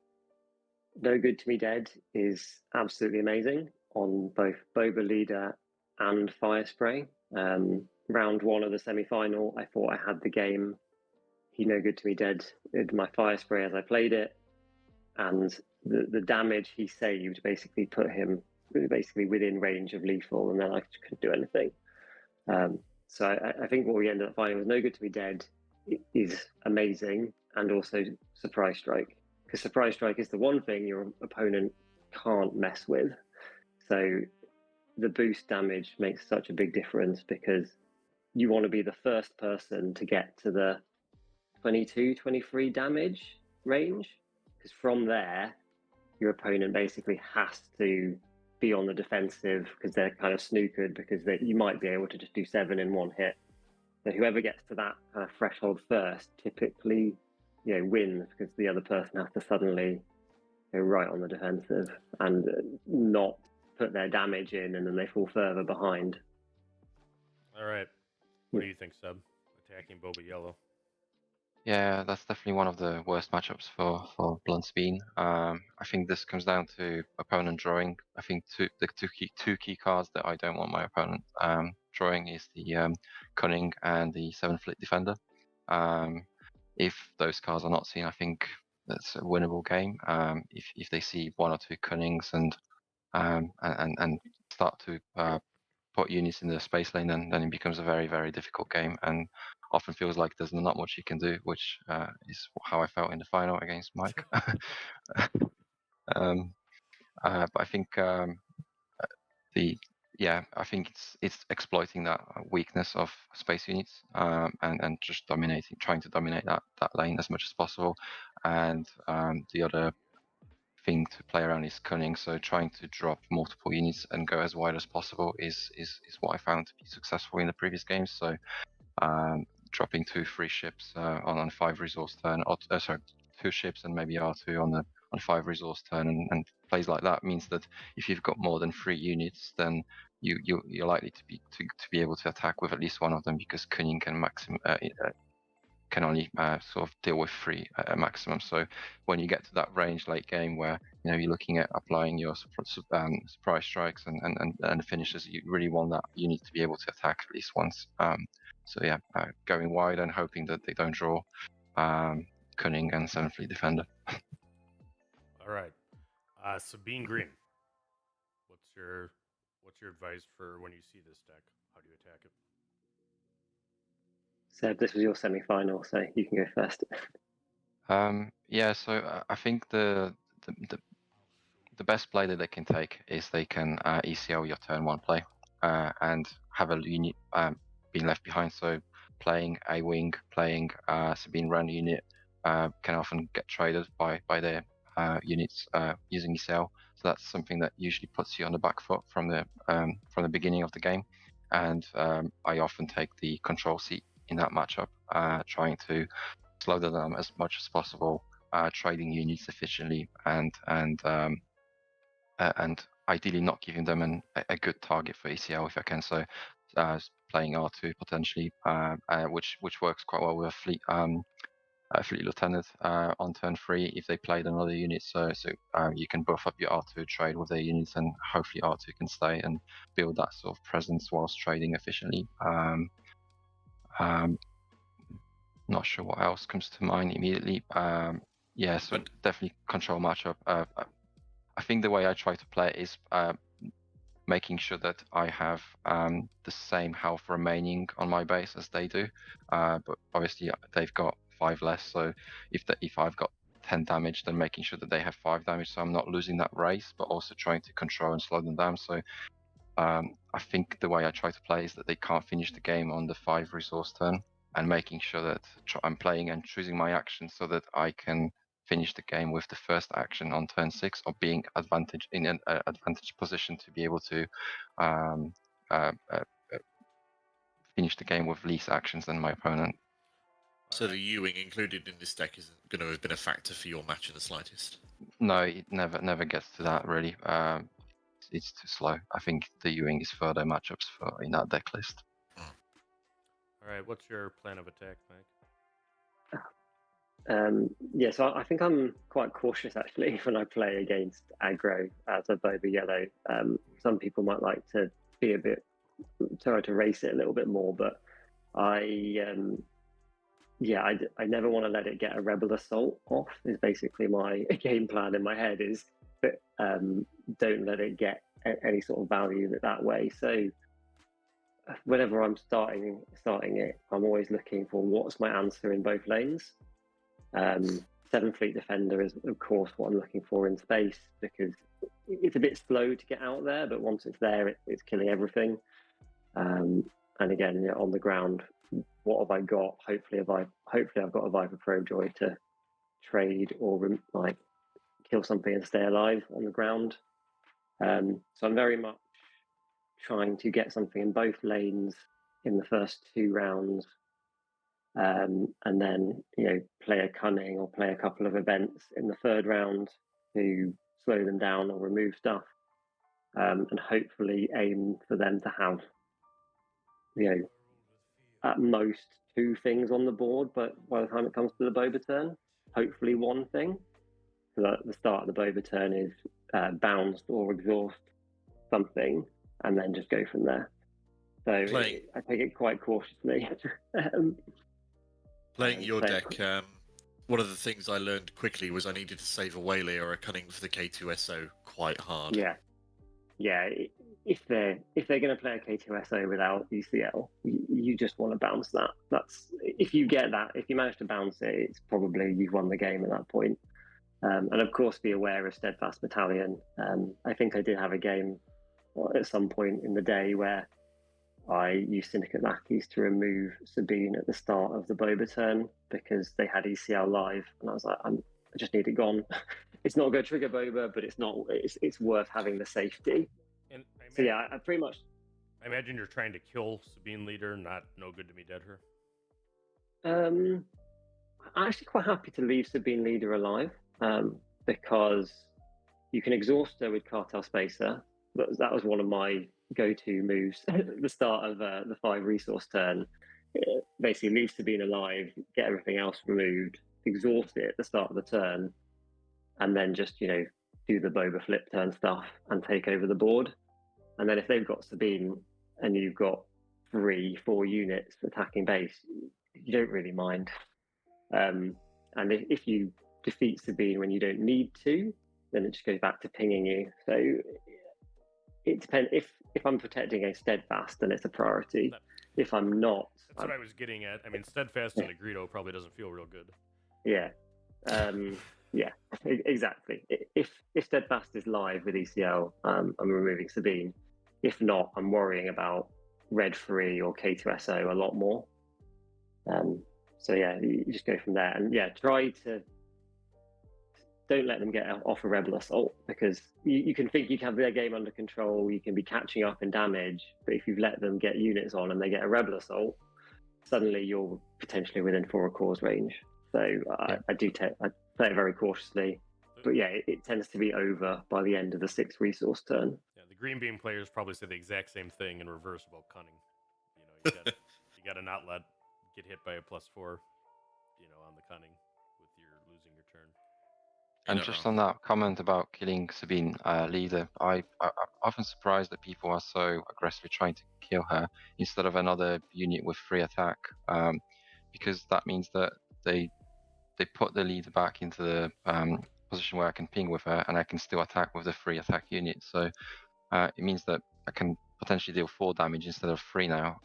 No Good to Me Dead is absolutely amazing on both Boba Leader and Fire Spray. Round 1 of the semi-final, I thought I had the game. He No Good to Me Dead did my Fire Spray as I played it, and the damage he saved basically put him within range of lethal, and then I couldn't do anything. So I think what we ended up finding was No Good to Me Dead is amazing, and also Surprise Strike, because Surprise Strike is the one thing your opponent can't mess with. So the boost damage makes such a big difference, because you want to be the first person to get to the 22, 23 damage range, because from there, your opponent basically has to be on the defensive, because they're kind of snookered, because you might be able to just do 7 in 1 hit. So whoever gets to that kind of threshold first typically, wins, because the other person has to suddenly go right on the defensive and not put their damage in, and then they fall further behind. All right. What do you think, Seb? Attacking Boba Yellow. Yeah, that's definitely one of the worst matchups for Blunt Bean. I think this comes down to opponent drawing. I think the two key cards that I don't want my opponent drawing is the Cunning and the 7 Fleet Defender. If those cards are not seen, I think that's a winnable game. If they see one or two Cunnings and start to put units in the space lane, then it becomes a very, very difficult game, and often feels like there's not much you can do, which is how I felt in the final against Mike. um, but I think the I think it's exploiting that weakness of space units, and just trying to dominate that lane as much as possible. And the other thing to play around is cunning, so trying to drop multiple units and go as wide as possible is what I found to be successful in the previous games. So dropping 2-3 ships on 5 resource turn, or sorry, 2 ships and maybe R2 on 5 resource turn, and plays like that means that if you've got more than 3 units, then you're likely to be able to attack with at least one of them, because cunning can only sort of deal with 3 at a maximum. So when you get to that range late game where you're looking at applying your surprise strikes and finishes, you really want that unit to be able to attack at least once. So yeah, going wide and hoping that they don't draw Cunning and 7 Fleet Defender. All right, Sabine Green, what's your advice for when you see this deck? How do you attack it? Seb, this was your semi-final, so you can go first. Yeah, so I think the best play that they can take is they can ECL your turn 1 play and have a unit being left behind. So playing a wing, playing Sabine Run unit can often get traded by their units using ECL. So that's something that usually puts you on the back foot from the beginning of the game. And I often take the control seat in that matchup, trying to slow them down as much as possible, trading units efficiently, and ideally not giving them a good target for ECL if I can. So playing R2 potentially, which works quite well with a fleet lieutenant on turn 3 if they played another unit. So you can buff up your R2 trade with their units, and hopefully R2 can stay and build that sort of presence whilst trading efficiently. Not sure what else comes to mind immediately. Yeah, so definitely control matchup. I think the way I try to play it is making sure that I have the same health remaining on my base as they do, but obviously they've got 5 less. So if I've got 10 damage, then making sure that they have 5 damage, so I'm not losing that race, but also trying to control and slow them down. So I think the way I try to play is that they can't finish the game on the 5 resource turn, and making sure that I'm playing and choosing my actions so that I can finish the game with the first action on turn 6, or being in an advantage position to be able to finish the game with least actions than my opponent. So the U-wing included in this deck isn't going to have been a factor for your match in the slightest? No, it never gets to that really. It's too slow. I think the U-wing is further matchups in that deck list. All right, what's your plan of attack, Mike? Yeah, so I think I'm quite cautious actually when I play against aggro as a Boba Yellow. Some people might like to be try to race it a little bit more, but I never want to let it get a rebel assault off. Is basically my game plan in my head. Is that don't let it get any sort of value that way. So whenever I'm starting it, I'm always looking for what's my answer in both lanes. 7 Fleet Defender is, of course, what I'm looking for in space, because it's a bit slow to get out there, but once it's there, it's killing everything. And again, on the ground, what have I got? Hopefully I've got a Viper Pro Joy to trade or kill something and stay alive on the ground. So I'm very much trying to get something in both lanes in the first 2 rounds. And then play a cunning or play a couple of events in the 3rd round to slow them down or remove stuff, and hopefully aim for them to have at most 2 things on the board, but by the time it comes to the Boba turn, hopefully 1 thing. So at the start of the Boba turn is bounced or exhaust something, and then just go from there. So I take it quite cautiously. Playing your deck, one of the things I learned quickly was I needed to save a Waylay or a Cunning for the K2SO quite hard. Yeah. If they're going to play a K2SO without ECL, you just want to bounce that. That's if you get that, if you manage to bounce it, it's probably you've won the game at that point. And of course, be aware of Steadfast Battalion. I think I did have a game at some point in the day where I used Syndicate Lackeys to remove Sabine at the start of the Boba turn because they had ECL live, and I was like, I just need it gone. It's not going to trigger Boba, but it's worth having the safety. And so yeah, I pretty much. I imagine you're trying to kill Sabine Leader, not no good to me dead her. I'm actually quite happy to leave Sabine Leader alive because you can exhaust her with Cartel Spacer. That was one of my go-to moves at the start of the 5 resource turn. Basically, leave Sabine alive, get everything else removed, exhaust it at the start of the turn, and then just do the Boba flip turn stuff and take over the board. And then if they've got Sabine and you've got 3-4 units attacking base, you don't really mind. And if you defeat Sabine when you don't need to, then it just goes back to pinging you. So it depends. If I'm protecting a Steadfast, then it's a priority. If I'm not, that's what I was getting at. I mean, Steadfast and Negredo probably doesn't feel real good. Yeah. Yeah, exactly. If Steadfast is live with ECL, I'm removing Sabine. If not, I'm worrying about Red 3 or K2SO a lot more. So yeah, you just go from there, and yeah, try to don't let them get off a Rebel Assault, because you can think you can have their game under control, you can be catching up in damage, but if you've let them get units on and they get a Rebel Assault, suddenly you're potentially within 4 cores range. So I play it very cautiously, but yeah, it tends to be over by the end of the 6th resource turn. Yeah, the Green Beam players probably say the exact same thing in reverse about Cunning. You got to not let get hit by a +4, on the Cunning with your losing your turn. And just on that comment about killing Sabine Leader, I'm often surprised that people are so aggressively trying to kill her instead of another unit with free attack, because that means that they put the leader back into the position where I can ping with her and I can still attack with the free attack unit. So it means that I can potentially deal 4 damage instead of 3 now,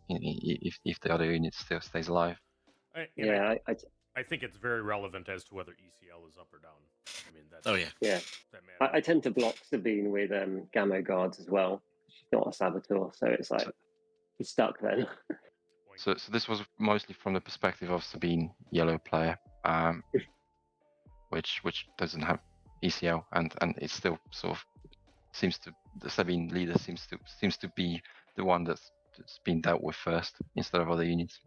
if the other unit still stays alive. I think it's very relevant as to whether ECL is up or down. I mean, that's yeah. I tend to block Sabine with Gamma Guards as well. She's not a saboteur, so it's like you're stuck then. So this was mostly from the perspective of Sabine yellow player, which doesn't have ECL, and it still sort of seems to, the Sabine Leader seems to be the one that's been dealt with first instead of other units.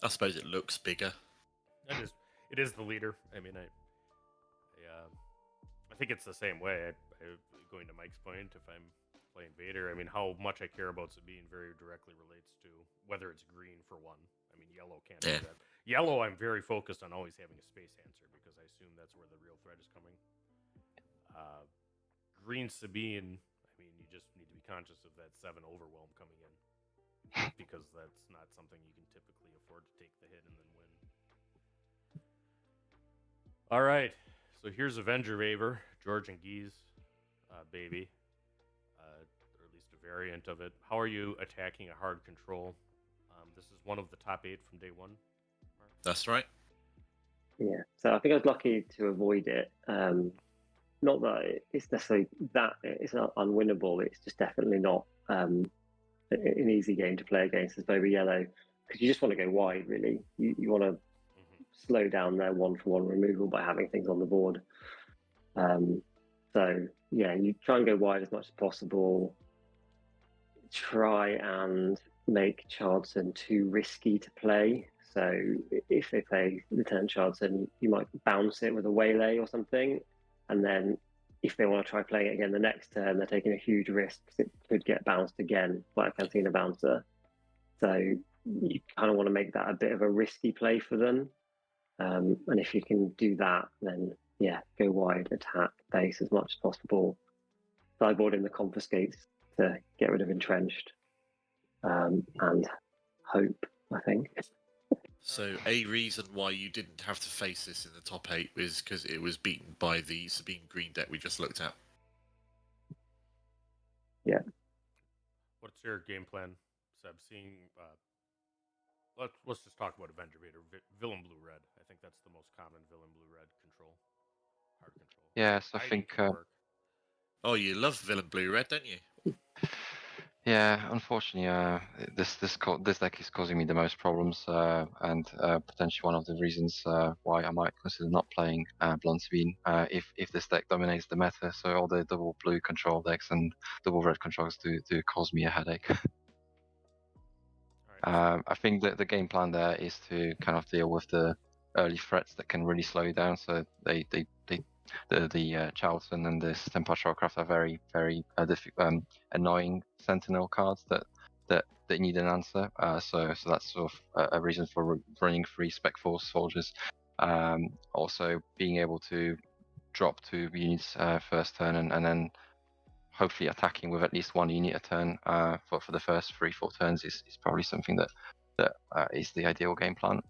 I suppose it looks bigger. It is the leader. I mean, I think it's the same way. Going to Mike's point, if I'm playing Vader, I mean, how much I care about Sabine very directly relates to whether it's green for one. I mean, yellow can't do that. Yellow, I'm very focused on always having a space answer because I assume that's where the real threat is coming. Green Sabine, I mean, you just need to be conscious of that 7 overwhelm coming in because that's not something you can typically afford to take the hit and then win. All right, so here's Avenger Vaver, George and Guy's baby, or at least a variant of it. How are you attacking a hard control? This is one of the top 8 from day 1. Mark? That's right. Yeah, so I think I was lucky to avoid it. Not that it's necessarily that it's not unwinnable. It's just definitely not an easy game to play against as Boba Yellow, because you just want to go wide. Really, you want to slow down their 1-for-1 removal by having things on the board. So yeah, you try and go wide as much as possible. Try and make Chardson too risky to play. So if they play Lieutenant Chardson, you might bounce it with a Waylay or something. And then if they want to try playing it again the next turn, they're taking a huge risk because it could get bounced again by a Cantina Bouncer. So you kind of want to make that a bit of a risky play for them. And if you can do that, then yeah, go wide, attack base as much as possible. Sideboard in the confiscates to get rid of entrenched, and hope, I think. So a reason why you didn't have to face this in the top 8 was because it was beaten by the Sabine Green deck we just looked at. Yeah. What's your game plan, Seb? Seeing, let's just talk about Avenger Vader, villain blue red. I think that's the most common villain blue red control, hard control. Yes, I Hiding think. can work. Oh, you love villain blue red, don't you? Yeah, unfortunately, this deck is causing me the most problems, and potentially one of the reasons why I might consider not playing Blonde Sabine if this deck dominates the meta. So all the double blue control decks and double red controls do cause me a headache. I think that the game plan there is to kind of deal with the early threats that can really slow you down. So the Charlton and the System Patrolcraft are very annoying Sentinel cards that need an answer. So that's sort of a reason for running 3 Spec Force soldiers. Also being able to drop 2 units first turn and then hopefully attacking with at least 1 unit a turn for the first 3-4 turns is probably something that is the ideal game plan.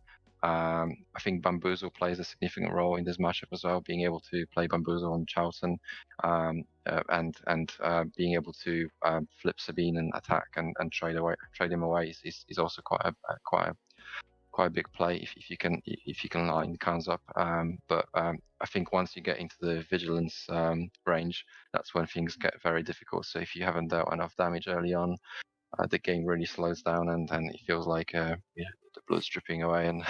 I think Bamboozle plays a significant role in this matchup as well, being able to play Bamboozle on Charlton and being able to flip Sabine and attack and trade him away is also quite a big play if you can line the cards up. But I think once you get into the vigilance range, that's when things get very difficult. So if you haven't dealt enough damage early on, the game really slows down and it feels like the blood's dripping away and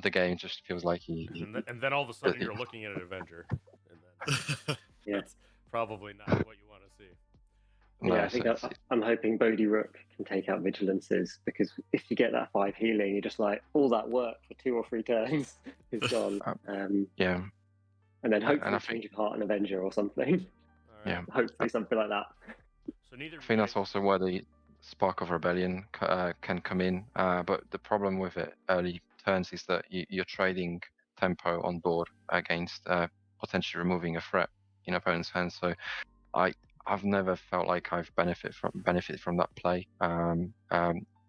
the game just feels like and then all of a sudden you're looking at an Avenger, and then Yeah. that's probably not what you want to see. Yeah, I think I'm hoping Bodhi Rook can take out Vigilances, because if you get that 5 healing, you're just like, all that work for 2 or 3 turns is gone. Yeah. And then hopefully And I change of heart an Avenger or something. All right. Yeah. Hopefully something like that. So neither. I think that's also where the Spark of Rebellion can come in. But the problem with it early turns is that you're trading tempo on board against potentially removing a threat in opponent's hands. So I've never felt like I've benefited from that play.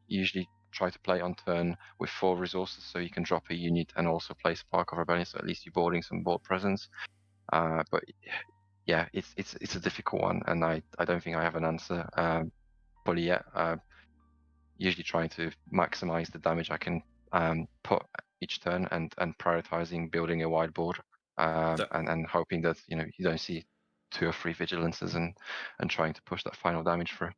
Usually try to play on turn with 4 resources, so you can drop a unit and also play Spark of Rebellion, so at least you're boarding some board presence. But yeah, it's a difficult one, and I don't think I have an answer fully yet. Usually trying to maximize the damage I can put each turn and prioritizing building a wide board and hoping that you don't see 2 or 3 vigilances and trying to push that final damage through.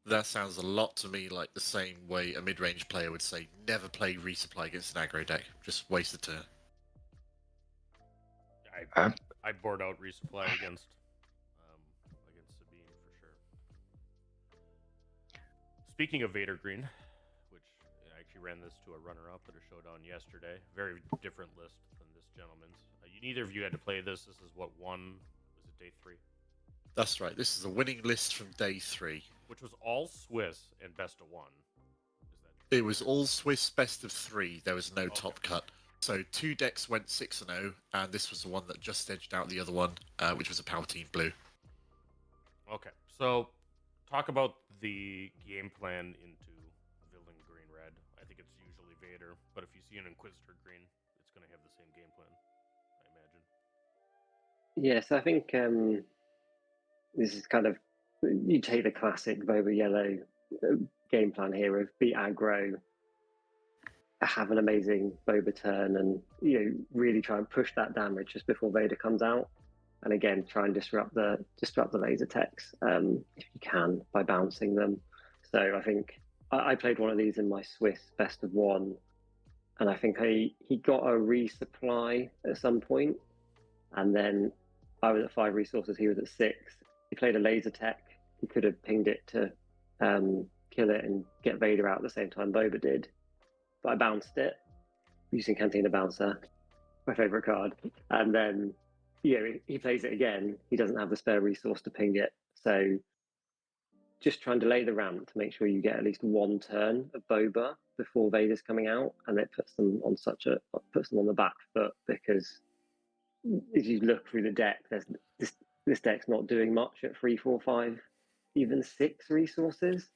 That sounds a lot to me like the same way a mid-range player would say, never play resupply against an aggro deck. Just waste a turn. I board out resupply against Sabine for sure. Speaking of Vader Green, which I actually ran this to a runner-up at a showdown yesterday. Very different list than this gentleman's. Neither of you had to play this. This is what, was it day 3? That's right. This is a winning list from day 3. Which was all Swiss and best of 1. It was all Swiss best of 3. There was no top cut. So 2 decks went 6-0, and this was the one that just edged out the other one, which was a Palpatine Blue. Okay, so talk about the game plan into Villain Green Red. I think it's usually Vader, but if you see an Inquisitor Green, it's going to have the same game plan, I imagine. Yes, I think this is kind of, you take the classic Boba Yellow game plan here of be aggro, have an amazing Boba turn, and really try and push that damage just before Vader comes out, and again try and disrupt the laser techs if you can by bouncing them. So I think I played one of these in my Swiss best of 1, and I think he got a resupply at some point, and then I was at 5 resources, he was at 6. He played a laser tech. He could have pinged it to kill it and get Vader out at the same time Boba did. But I bounced it using Cantina Bouncer, my favorite card. And then, he plays it again. He doesn't have the spare resource to ping it. So just try and delay the ramp to make sure you get at least one turn of Boba before Vader's coming out, and it puts them on the back foot, because as you look through the deck, there's this deck's not doing much at 3, 4, 5, even 6 resources.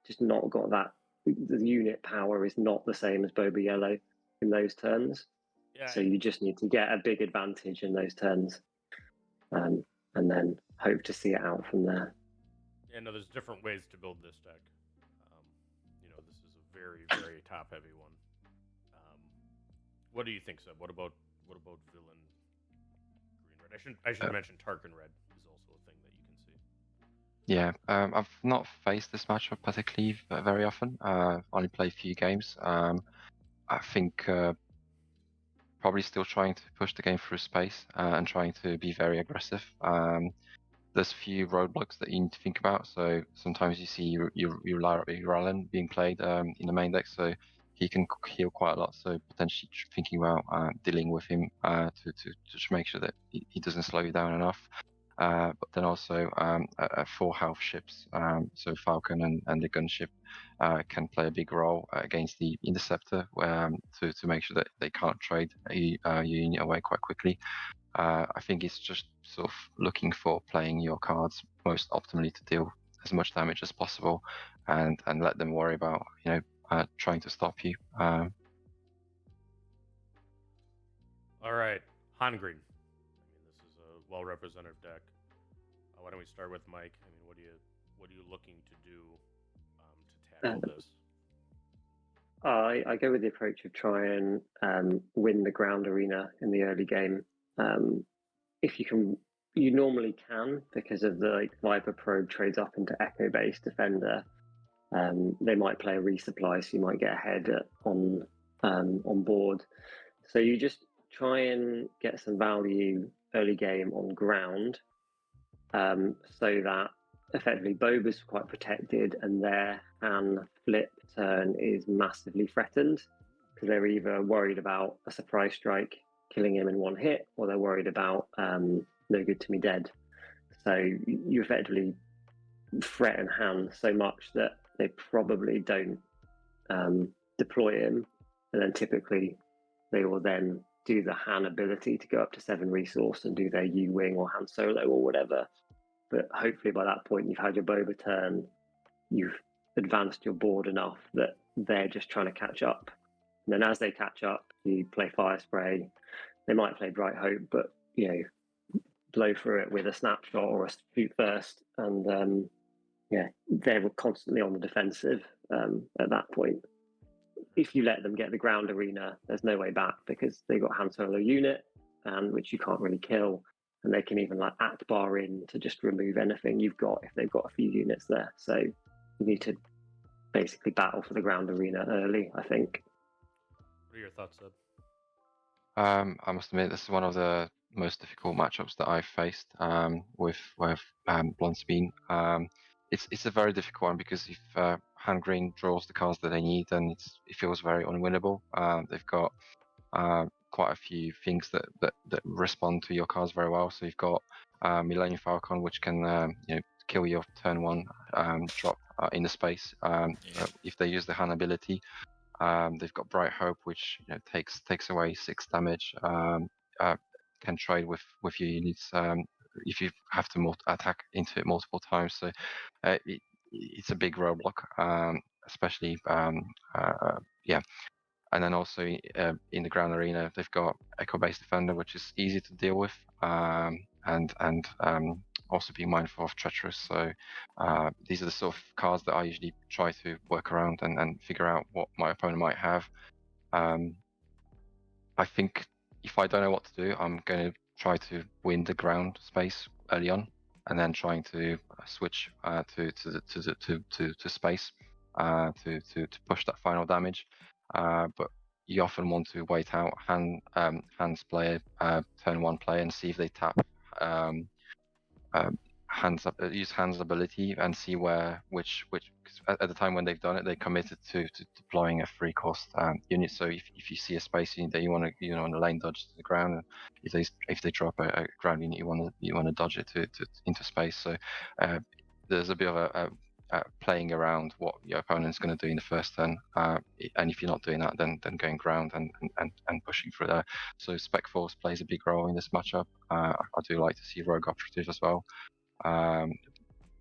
Just not got that. The unit power is not the same as Boba Yellow in those turns. Yeah. So you just need to get a big advantage in those turns, and then hope to see it out from there. Yeah, no, there's different ways to build this deck. This is a very, very top-heavy one. What do you think, Seb? What about villain green red? I should mention Tarkin red is also a thing that you can see. Yeah, I've not faced this matchup particularly very often. Only played a few games. I think probably still trying to push the game through space and trying to be very aggressive. There's a few roadblocks that you need to think about. So sometimes you see Rallen being played in the main deck, so he can heal quite a lot. So potentially thinking about dealing with him to make sure that he doesn't slow you down enough. But then also 4 health ships, so Falcon and the gunship can play a big role against the Interceptor to make sure that they can't trade your unit away quite quickly. I think it's just sort of looking for playing your cards most optimally to deal as much damage as possible, and let them worry about trying to stop you. All right, Han Green. This is a well-represented deck. Why don't we start with Mike? What are you looking to do to tackle this? I go with the approach of try and win the ground arena in the early game. If you can, you normally can, because of the Viper Probe trades up into Echo Base Defender. They might play a resupply, so you might get ahead on board. So you just try and get some value early game on ground, so that effectively Boba's quite protected and their Han flip turn is massively threatened, because they're either worried about a surprise strike killing him in one hit, or they're worried about no good to me dead. So you effectively threaten Han so much that they probably don't deploy him, and then typically they will then do the Han ability to go up to 7 resource and do their U-Wing or Han Solo or whatever. But hopefully by that point you've had your Boba turn, you've advanced your board enough that they're just trying to catch up. And then as they catch up, you play Fire Spray. They might play Bright Hope, but blow through it with a snapshot or a shoot first, and they were constantly on the defensive at that point. If you let them get the ground arena, there's no way back, because they got Han Solo unit, which you can't really kill, and they can even Akbar in to just remove anything you've got if they've got a few units there. So you need to basically battle for the ground arena early, I think. What are your thoughts, Ed? I must admit, this is one of the most difficult matchups that I've faced with Blunt Bean. It's a very difficult one, because if Han Green draws the cards that they need, then it feels very unwinnable. They've got quite a few things that respond to your cards very well. So you've got Millennium Falcon, which can kill your turn 1 drop in the space if they use the Han ability. They've got Bright Hope, which takes away 6 damage. Can trade with your units if you have to attack into it multiple times. So it's a big roadblock, especially And then also in the ground arena, they've got Echo Base Defender, which is easy to deal with, and also be mindful of Treacherous. So these are the sort of cards that I usually try to work around and figure out what my opponent might have. I think if I don't know what to do, I'm going to try to win the ground space early on, and then trying to switch to space to push that final damage. But you often want to wait out Han's player, turn 1 play, and see if they tap use Han's ability and see which at the time when they've done it, they committed to deploying a 3-cost unit. So if you see a space unit that you want to lane dodge to the ground, and if they drop a ground unit, you want to dodge it into space. So there's a bit of a playing around what your opponent's going to do in the first turn, and if you're not doing that, then going ground and pushing through there. So Spec Force plays a big role in this matchup. I do like to see Rogue Operative as well.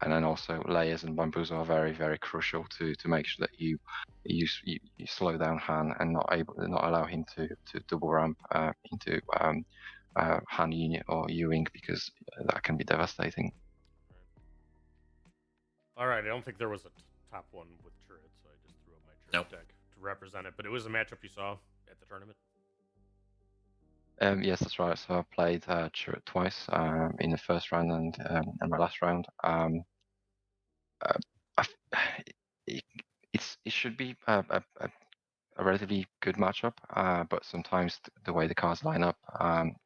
And then also layers and bamboozle are very, very crucial to make sure that you slow down Han and not allow him to double ramp into Han unit or U-wing, because that can be devastating. All right, I don't think there was a top one with turret, so I just threw up my turret deck to represent it. But it was a matchup you saw at the tournament. Yes, that's right. So I played turret twice in the first round and my last round. It should be a relatively good matchup, but sometimes the way the cards line up,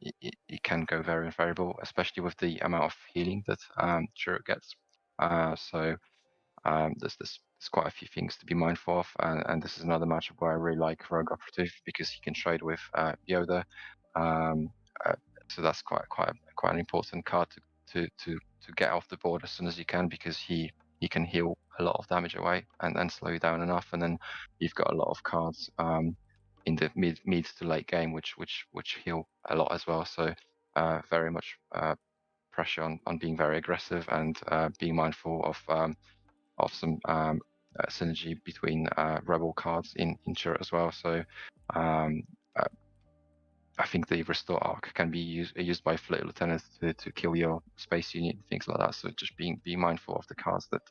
it can go very variable, especially with the amount of healing that turret gets. So there's quite a few things to be mindful of, and this is another matchup where I really like Rogue Operative because he can trade with Yoda. So that's quite an important card to get off the board as soon as you can, because he can heal a lot of damage away and then slow you down enough, and then you've got a lot of cards in the mid to late game which heal a lot as well. So very much pressure on being very aggressive and being mindful of some synergy between rebel cards in turret as well. So I think the restore arc can be used by fleet lieutenants to kill your space unit and things like that. So just being mindful of the cards that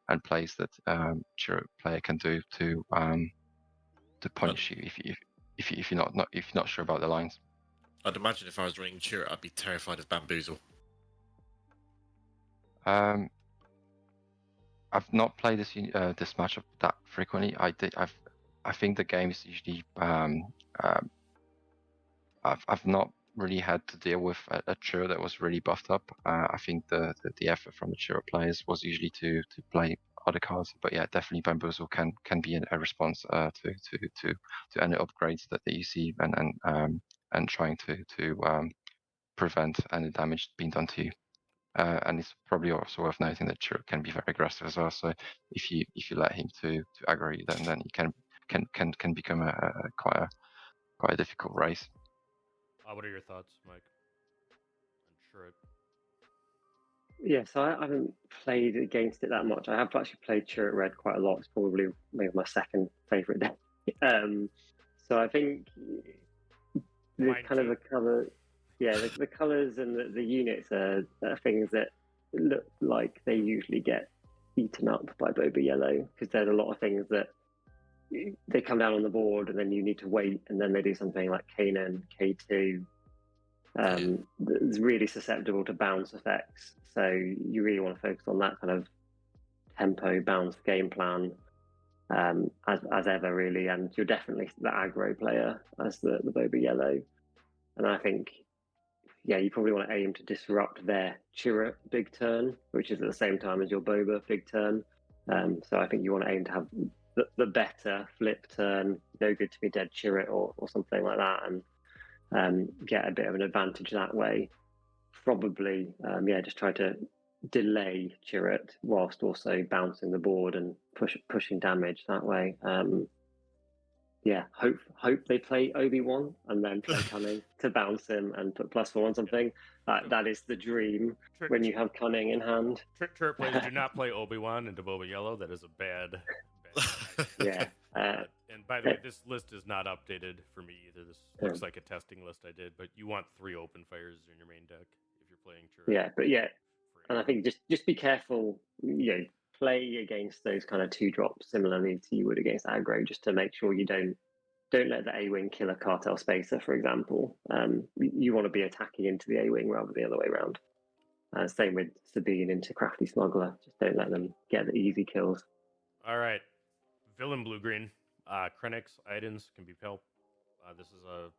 and plays that turret player can do to punish you if you're not sure about the lines. I'd imagine if I was running turret, I'd be terrified of bamboozle. I've not played this matchup that frequently. I think the game is usually I've not really had to deal with a turret that was really buffed up. I think the effort from the turret players was usually to play other cards, but yeah, definitely bamboozle can be a response to any upgrades that you see and trying to prevent any damage being done to you. And it's probably also worth noting that turret can be very aggressive as well. So if you let him to aggro you, then he can become quite a difficult race. What are your thoughts, Mike? On turret? Yeah, so I haven't played against it that much. I have actually played Turret Red quite a lot. It's probably maybe my second favourite deck. So I think the Mine kind of too. the colour, yeah, the colours and the units are things that look like they usually get eaten up by Boba Yellow, because there's a lot of things that they come down on the board and then you need to wait, and then they do something like Kanan, K2. It's really susceptible to bounce effects, so you really want to focus on that kind of tempo bounce game plan as ever, really. And you're definitely the aggro player as the Boba Yellow, and I think you probably want to aim to disrupt their turret big turn, which is at the same time as your Boba big turn. So I think you want to aim to have the better flip turn, no good to be dead turret or something like that, and get a bit of an advantage that way. Probably, just try to delay turret whilst also bouncing the board and pushing damage that way. Hope they play Obi-Wan and then play Cunning to bounce him and put +4 on something. That is the dream when you have Cunning in hand. Turret players do not play Obi-Wan into Boba Yellow. That is a bad Yeah. And by the way, this list is not updated for me either. This looks like a testing list I did, but you want 3 open fires in your main deck if you're playing turret. And I think just be careful, play against those kind of 2-drops similarly to you would against aggro, just to make sure you don't let the A-wing kill a cartel spacer, for example. You want to be attacking into the A-wing rather than the other way around. Same with Sabine into Crafty Smuggler. Just don't let them get the easy kills. All right. Villain blue-green. Krennic's Idens can be Pelt. This is a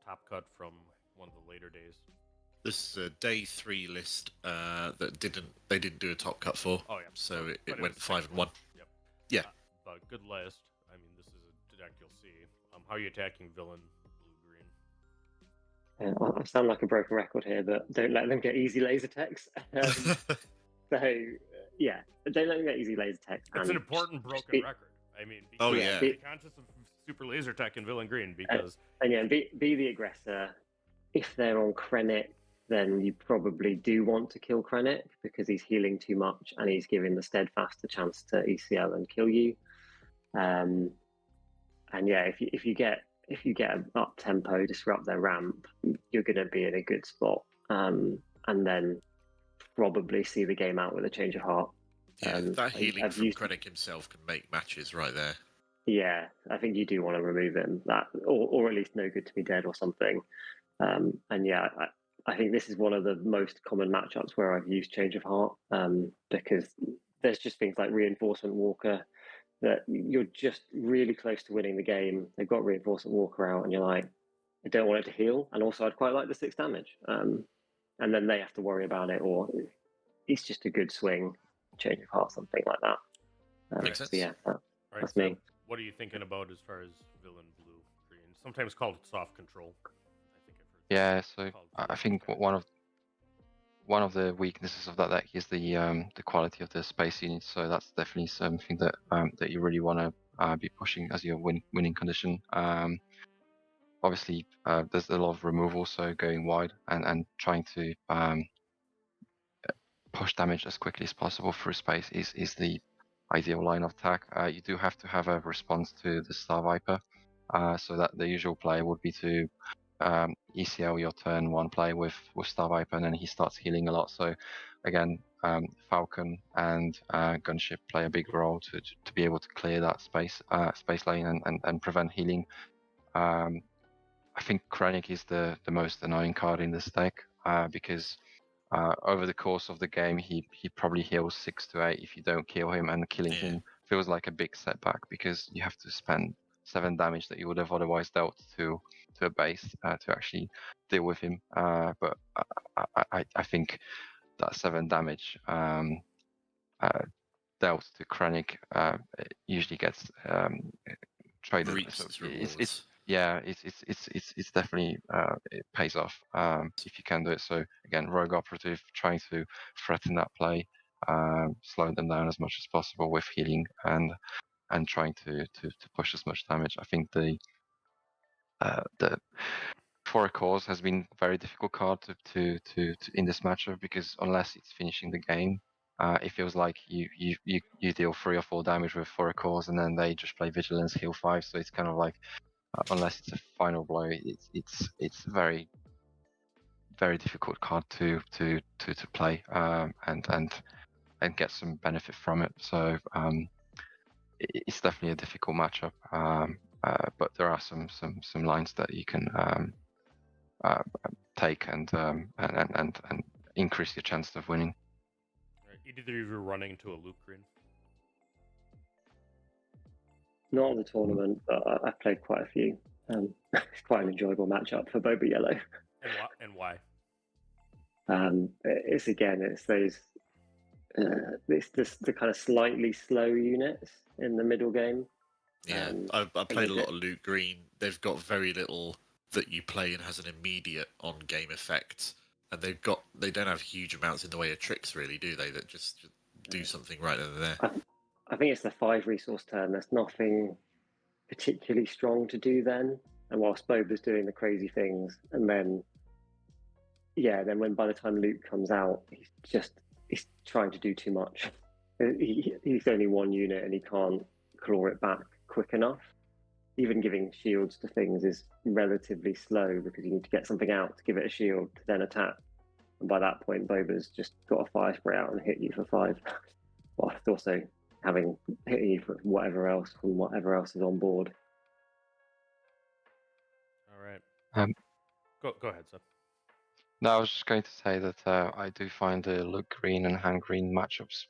top cut from one of the later days. This is a day 3 list that they didn't do a top cut for. Oh yeah. So it went 5 and 1. Yep. Yeah. But good list. I mean, this is a deck you'll see. How are you attacking villain blue-green? I sound like a broken record here, but don't let them get easy laser techs. So yeah, don't let me get easy laser tech. It's an important broken record. I mean, Oh, because yeah. be conscious of super laser tech and villain green because and yeah, be the aggressor. If they're on Krennic, then you probably do want to kill Krennic because he's healing too much and he's giving the Steadfast a chance to ECL and kill you. And yeah, if you get an up tempo, disrupt their ramp, you're going to be in a good spot. And then probably see the game out with a change of heart. Yeah, that healing I've from used- Krennic himself can make matches right there. Yeah, I think you do want to remove him, that or at least no good to be dead or something. And yeah, I think this is one of the most common matchups where I've used change of heart because there's just things like reinforcement walker that you're just really close to winning the game. They've got reinforcement walker out, and you're like, I don't want it to heal, and also I'd quite like the 6 damage. And then they have to worry about it, or it's just a good swing, change of heart, something like that. Makes sense. So yeah, right, that's so me. what are you thinking about as far as villain blue green? Sometimes called soft control. I think I've heard Yeah, so called I villain think tech. one of the weaknesses of that deck is the quality of the space units. So that's definitely something that that you really want to be pushing as your winning condition. Obviously, there's a lot of removal, so going wide and trying to push damage as quickly as possible through space is the ideal line of attack. You do have to have a response to the Star Viper, so that the usual play would be to ECL your turn 1 play with Star Viper, and then he starts healing a lot. So again, Falcon and Gunship play a big role to be able to clear that space lane and prevent healing. I think Krennic is the most annoying card in this deck because over the course of the game, he probably heals 6 to 8 if you don't kill him, and killing him feels like a big setback because you have to spend 7 damage that you would have otherwise dealt to a base to actually deal with him. But I think that 7 damage dealt to Krennic usually gets traded. Reaps So its it's rewards. yeah, it's definitely it pays off if you can do it. So again, Rogue Operative trying to threaten that play, slow them down as much as possible with healing and trying to push as much damage. I think the For a Cause has been a very difficult card to in this matchup because unless it's finishing the game, it feels like you deal 3 or 4 damage with For a Cause, and then they just play Vigilance, heal 5. So it's kind of like unless it's a final blow, it's very difficult card to play and get some benefit from it. So it's definitely a difficult matchup. But there are some lines that you can take and increase your chances of winning. Right. Either of you are running into a Luke green. Not on the tournament, but I've played quite a few. It's quite an enjoyable matchup for Boba Yellow. And why? It's those it's just the kind of slightly slow units in the middle game. Yeah, I played a lot of Luke Green. They've got very little that you play and has an immediate on-game effect, and they don't have huge amounts in the way of tricks, really, do they? That just do something right then and there. I think it's the 5 resource turn. There's nothing particularly strong to do then, and whilst Boba's doing the crazy things, and then when by the time Luke comes out, he's trying to do too much. He's only 1 unit and he can't claw it back quick enough. Even giving shields to things is relatively slow because you need to get something out to give it a shield to then attack. And by that point, Boba's just got a fire spray out and hit you for 5. Whilst also hitting you for whatever else is on board. All right. Go ahead, Seth. No, I was just going to say that I do find the Luke Green and Han Green matchups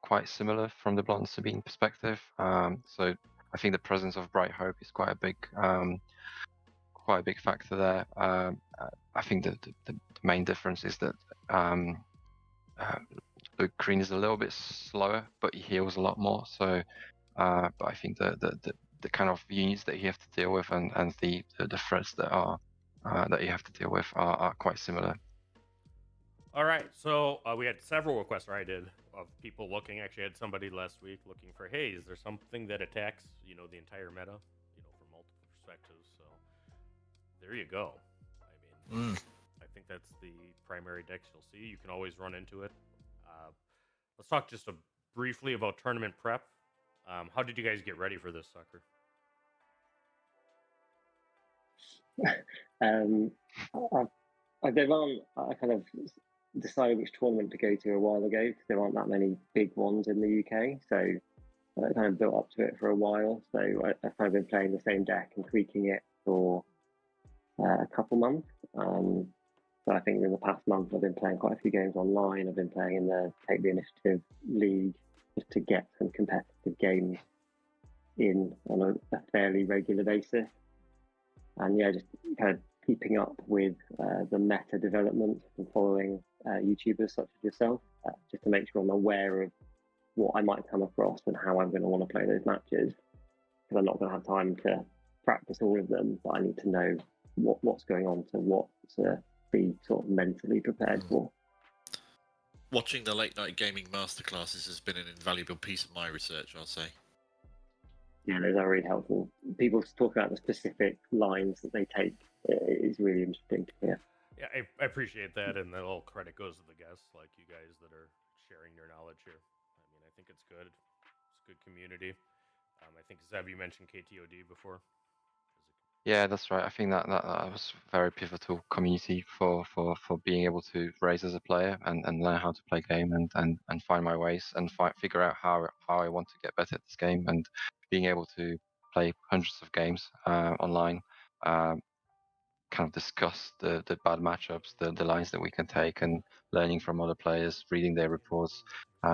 quite similar from the Blonde Sabine perspective. So I think the presence of Bright Hope is quite a big factor there. I think that the main difference is that Luke Green is a little bit slower, but he heals a lot more. So, but I think the kind of units that you have to deal with and the threats that are that you have to deal with are quite similar. All right, so we had several requests, or I did, of people looking. Actually, I had somebody last week looking for, hey, is there something that attacks, the entire meta, from multiple perspectives. So there you go. I mean, I think that's the primary decks you'll see. You can always run into it. Let's talk just briefly about tournament prep. How did you guys get ready for this sucker? I kind of decided which tournament to go to a while ago because there aren't that many big ones in the UK. So I kind of built up to it for a while. So I've kind of been playing the same deck and tweaking it for a couple months. So I think in the past month I've been playing quite a few games online. I've been playing in the Take the Initiative League just to get some competitive games in on a fairly regular basis. And yeah, just kind of keeping up with the meta development and following YouTubers such as yourself, just to make sure I'm aware of what I might come across and how I'm going to want to play those matches. Because I'm not going to have time to practice all of them, but I need to know what's going on to what to be sort of mentally prepared for. Watching the late night gaming masterclasses has been an invaluable piece of my research, I'll say. Yeah, those are really helpful. People talk about the specific lines that they take. It's really interesting to hear. Yeah, I appreciate that, and then all credit goes to the guests like you guys that are sharing your knowledge here. I mean, I think it's good. It's a good community. I think, Zev, you mentioned KTOD before. Yeah, that's right. I think that was a very pivotal community for being able to raise as a player and learn how to play game and find my ways and figure out how I want to get better at this game, and being able to play hundreds of games online, kind of discuss the bad matchups, the lines that we can take, and learning from other players, reading their reports,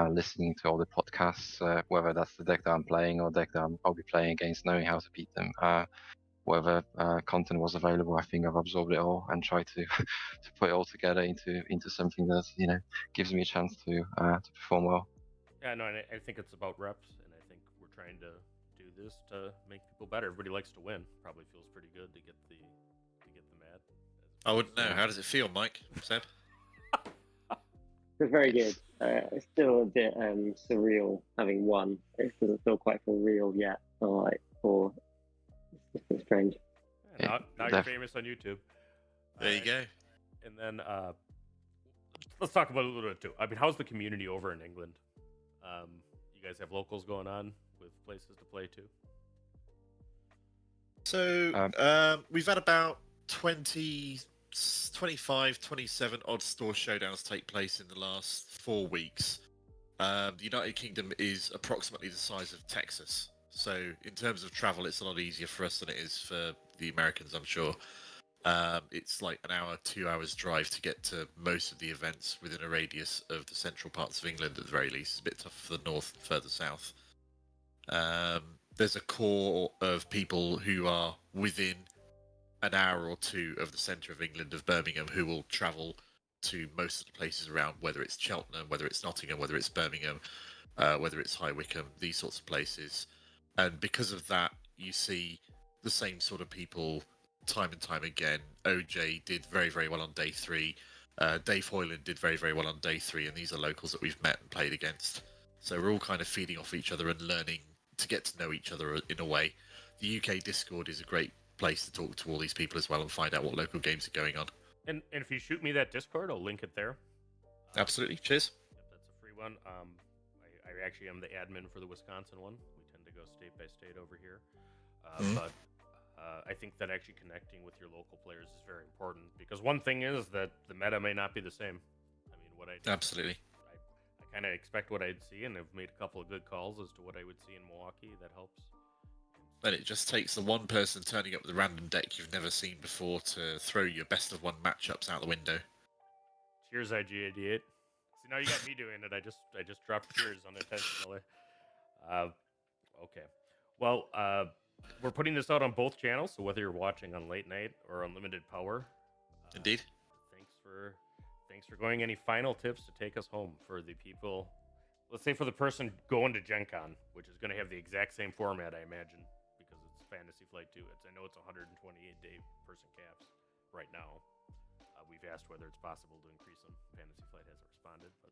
listening to all the podcasts, whether that's the deck that I'm playing or deck that I'll be playing against, knowing how to beat them. Whatever content was available, I think I've absorbed it all and tried to to put it all together into something that gives me a chance to perform well. Yeah, no, and I think it's about reps, and I think we're trying to do this to make people better. Everybody likes to win. Probably feels pretty good to get the mad. I wouldn't know. How does it feel, Mike? Seb? It's very good. It's still a bit surreal having won. It doesn't feel quite feel real yet. It's just strange. Yeah, now you're famous on YouTube. There you go. And then let's talk about it a little bit too. I mean, how's the community over in England? You guys have locals going on with places to play too? So we've had about 20, 25, 27 odd store showdowns take place in the last 4 weeks. The United Kingdom is approximately the size of Texas. So in terms of travel, it's a lot easier for us than it is for the Americans, I'm sure. It's like an hour, 2 hours drive to get to most of the events within a radius of the central parts of England at the very least. It's a bit tough for the north, further south. There's a core of people who are within an hour or two of the centre of England, of Birmingham, who will travel to most of the places around, whether it's Cheltenham, whether it's Nottingham, whether it's Birmingham, whether it's High Wycombe, these sorts of places. And because of that, you see the same sort of people time and time again. OJ did very, very well on day 3. Dave Hoyland did very, very well on day 3, and these are locals that we've met and played against. So we're all kind of feeding off each other and learning to get to know each other in a way. The UK Discord is a great place to talk to all these people as well and find out what local games are going on. And if you shoot me that Discord, I'll link it there. Absolutely. Cheers. Yep, that's a free one. I actually am the admin for the Wisconsin one. We tend to go state by state over here. But I think that actually connecting with your local players is very important, because one thing is that the meta may not be the same. I mean, Absolutely. I kind of expect what I'd see, and I've made a couple of good calls as to what I would see in Milwaukee. That helps. Then it just takes the one person turning up with a random deck you've never seen before to throw your best of 1 matchups out the window. Cheers, IG88. See, now you got me doing it. I just dropped cheers unintentionally. Okay. Well, we're putting this out on both channels, so whether you're watching on late night or unlimited power. Indeed. Thanks for going. Any final tips to take us home for the people? Let's say for the person going to Gen Con, which is going to have the exact same format, I imagine, because it's Fantasy Flight 2. I know it's 128-day person caps right now. We've asked whether it's possible to increase them. Fantasy Flight hasn't responded, but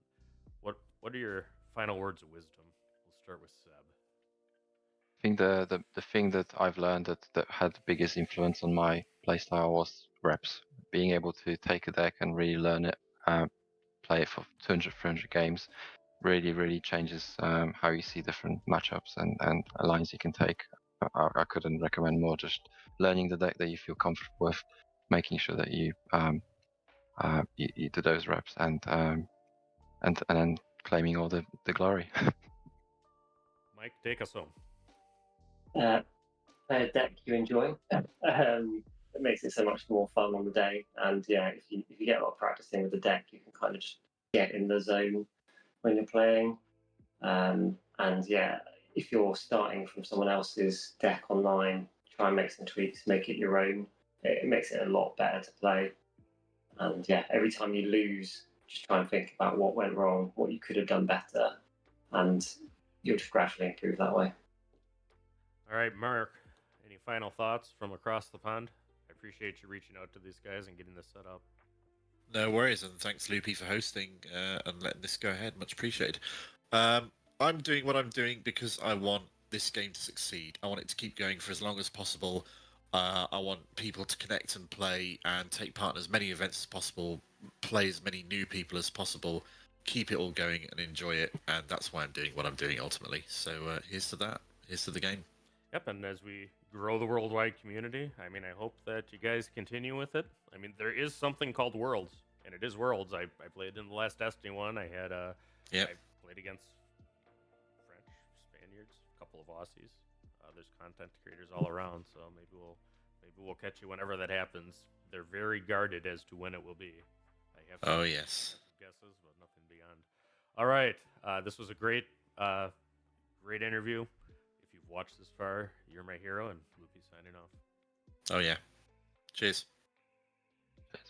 What are your final words of wisdom? We'll start with Seb. I think the thing that I've learned that had the biggest influence on my playstyle was reps. Being able to take a deck and really learn it, play it for 200, 300 games, really changes how you see different matchups and lines you can take. I couldn't recommend more. Just learning the deck that you feel comfortable with, making sure that you do those reps and then claiming all the glory. Mike, take us home. Play a deck you enjoy. It makes it so much more fun on the day. And yeah, if you get a lot of practicing with the deck, you can kind of just get in the zone when you're playing. And yeah, if you're starting from someone else's deck online, try and make some tweaks, make it your own. It makes it a lot better to play. And yeah, every time you lose, just try and think about what went wrong, what you could have done better, and you'll just gradually improve that way. All right, Mark, any final thoughts from across the pond? I appreciate you reaching out to these guys and getting this set up. No worries, and thanks Loopee for hosting and letting this go ahead. Much appreciated. I'm doing what I'm doing because I want this game to succeed. I want it to keep going for as long as possible. I want people to connect and play and take part in as many events as possible, play as many new people as possible, keep it all going and enjoy it. And that's why I'm doing what I'm doing ultimately. So here's to that. Here's to the game. Yep, and as we grow the worldwide community, I mean, I hope that you guys continue with it. I mean, there is something called Worlds, and it is Worlds. I played in the last Destiny one. I had Yep. I played against French, Spaniards, a couple of Aussies. There's content creators all around, so maybe we'll catch you whenever that happens. They're very guarded as to when it will be. I have Oh yes. guesses, but nothing beyond. All right, this was a great interview. If you've watched this far, you're my hero, and Loopee signing off. Oh yeah. Cheers.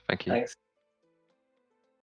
Thank you. Thanks.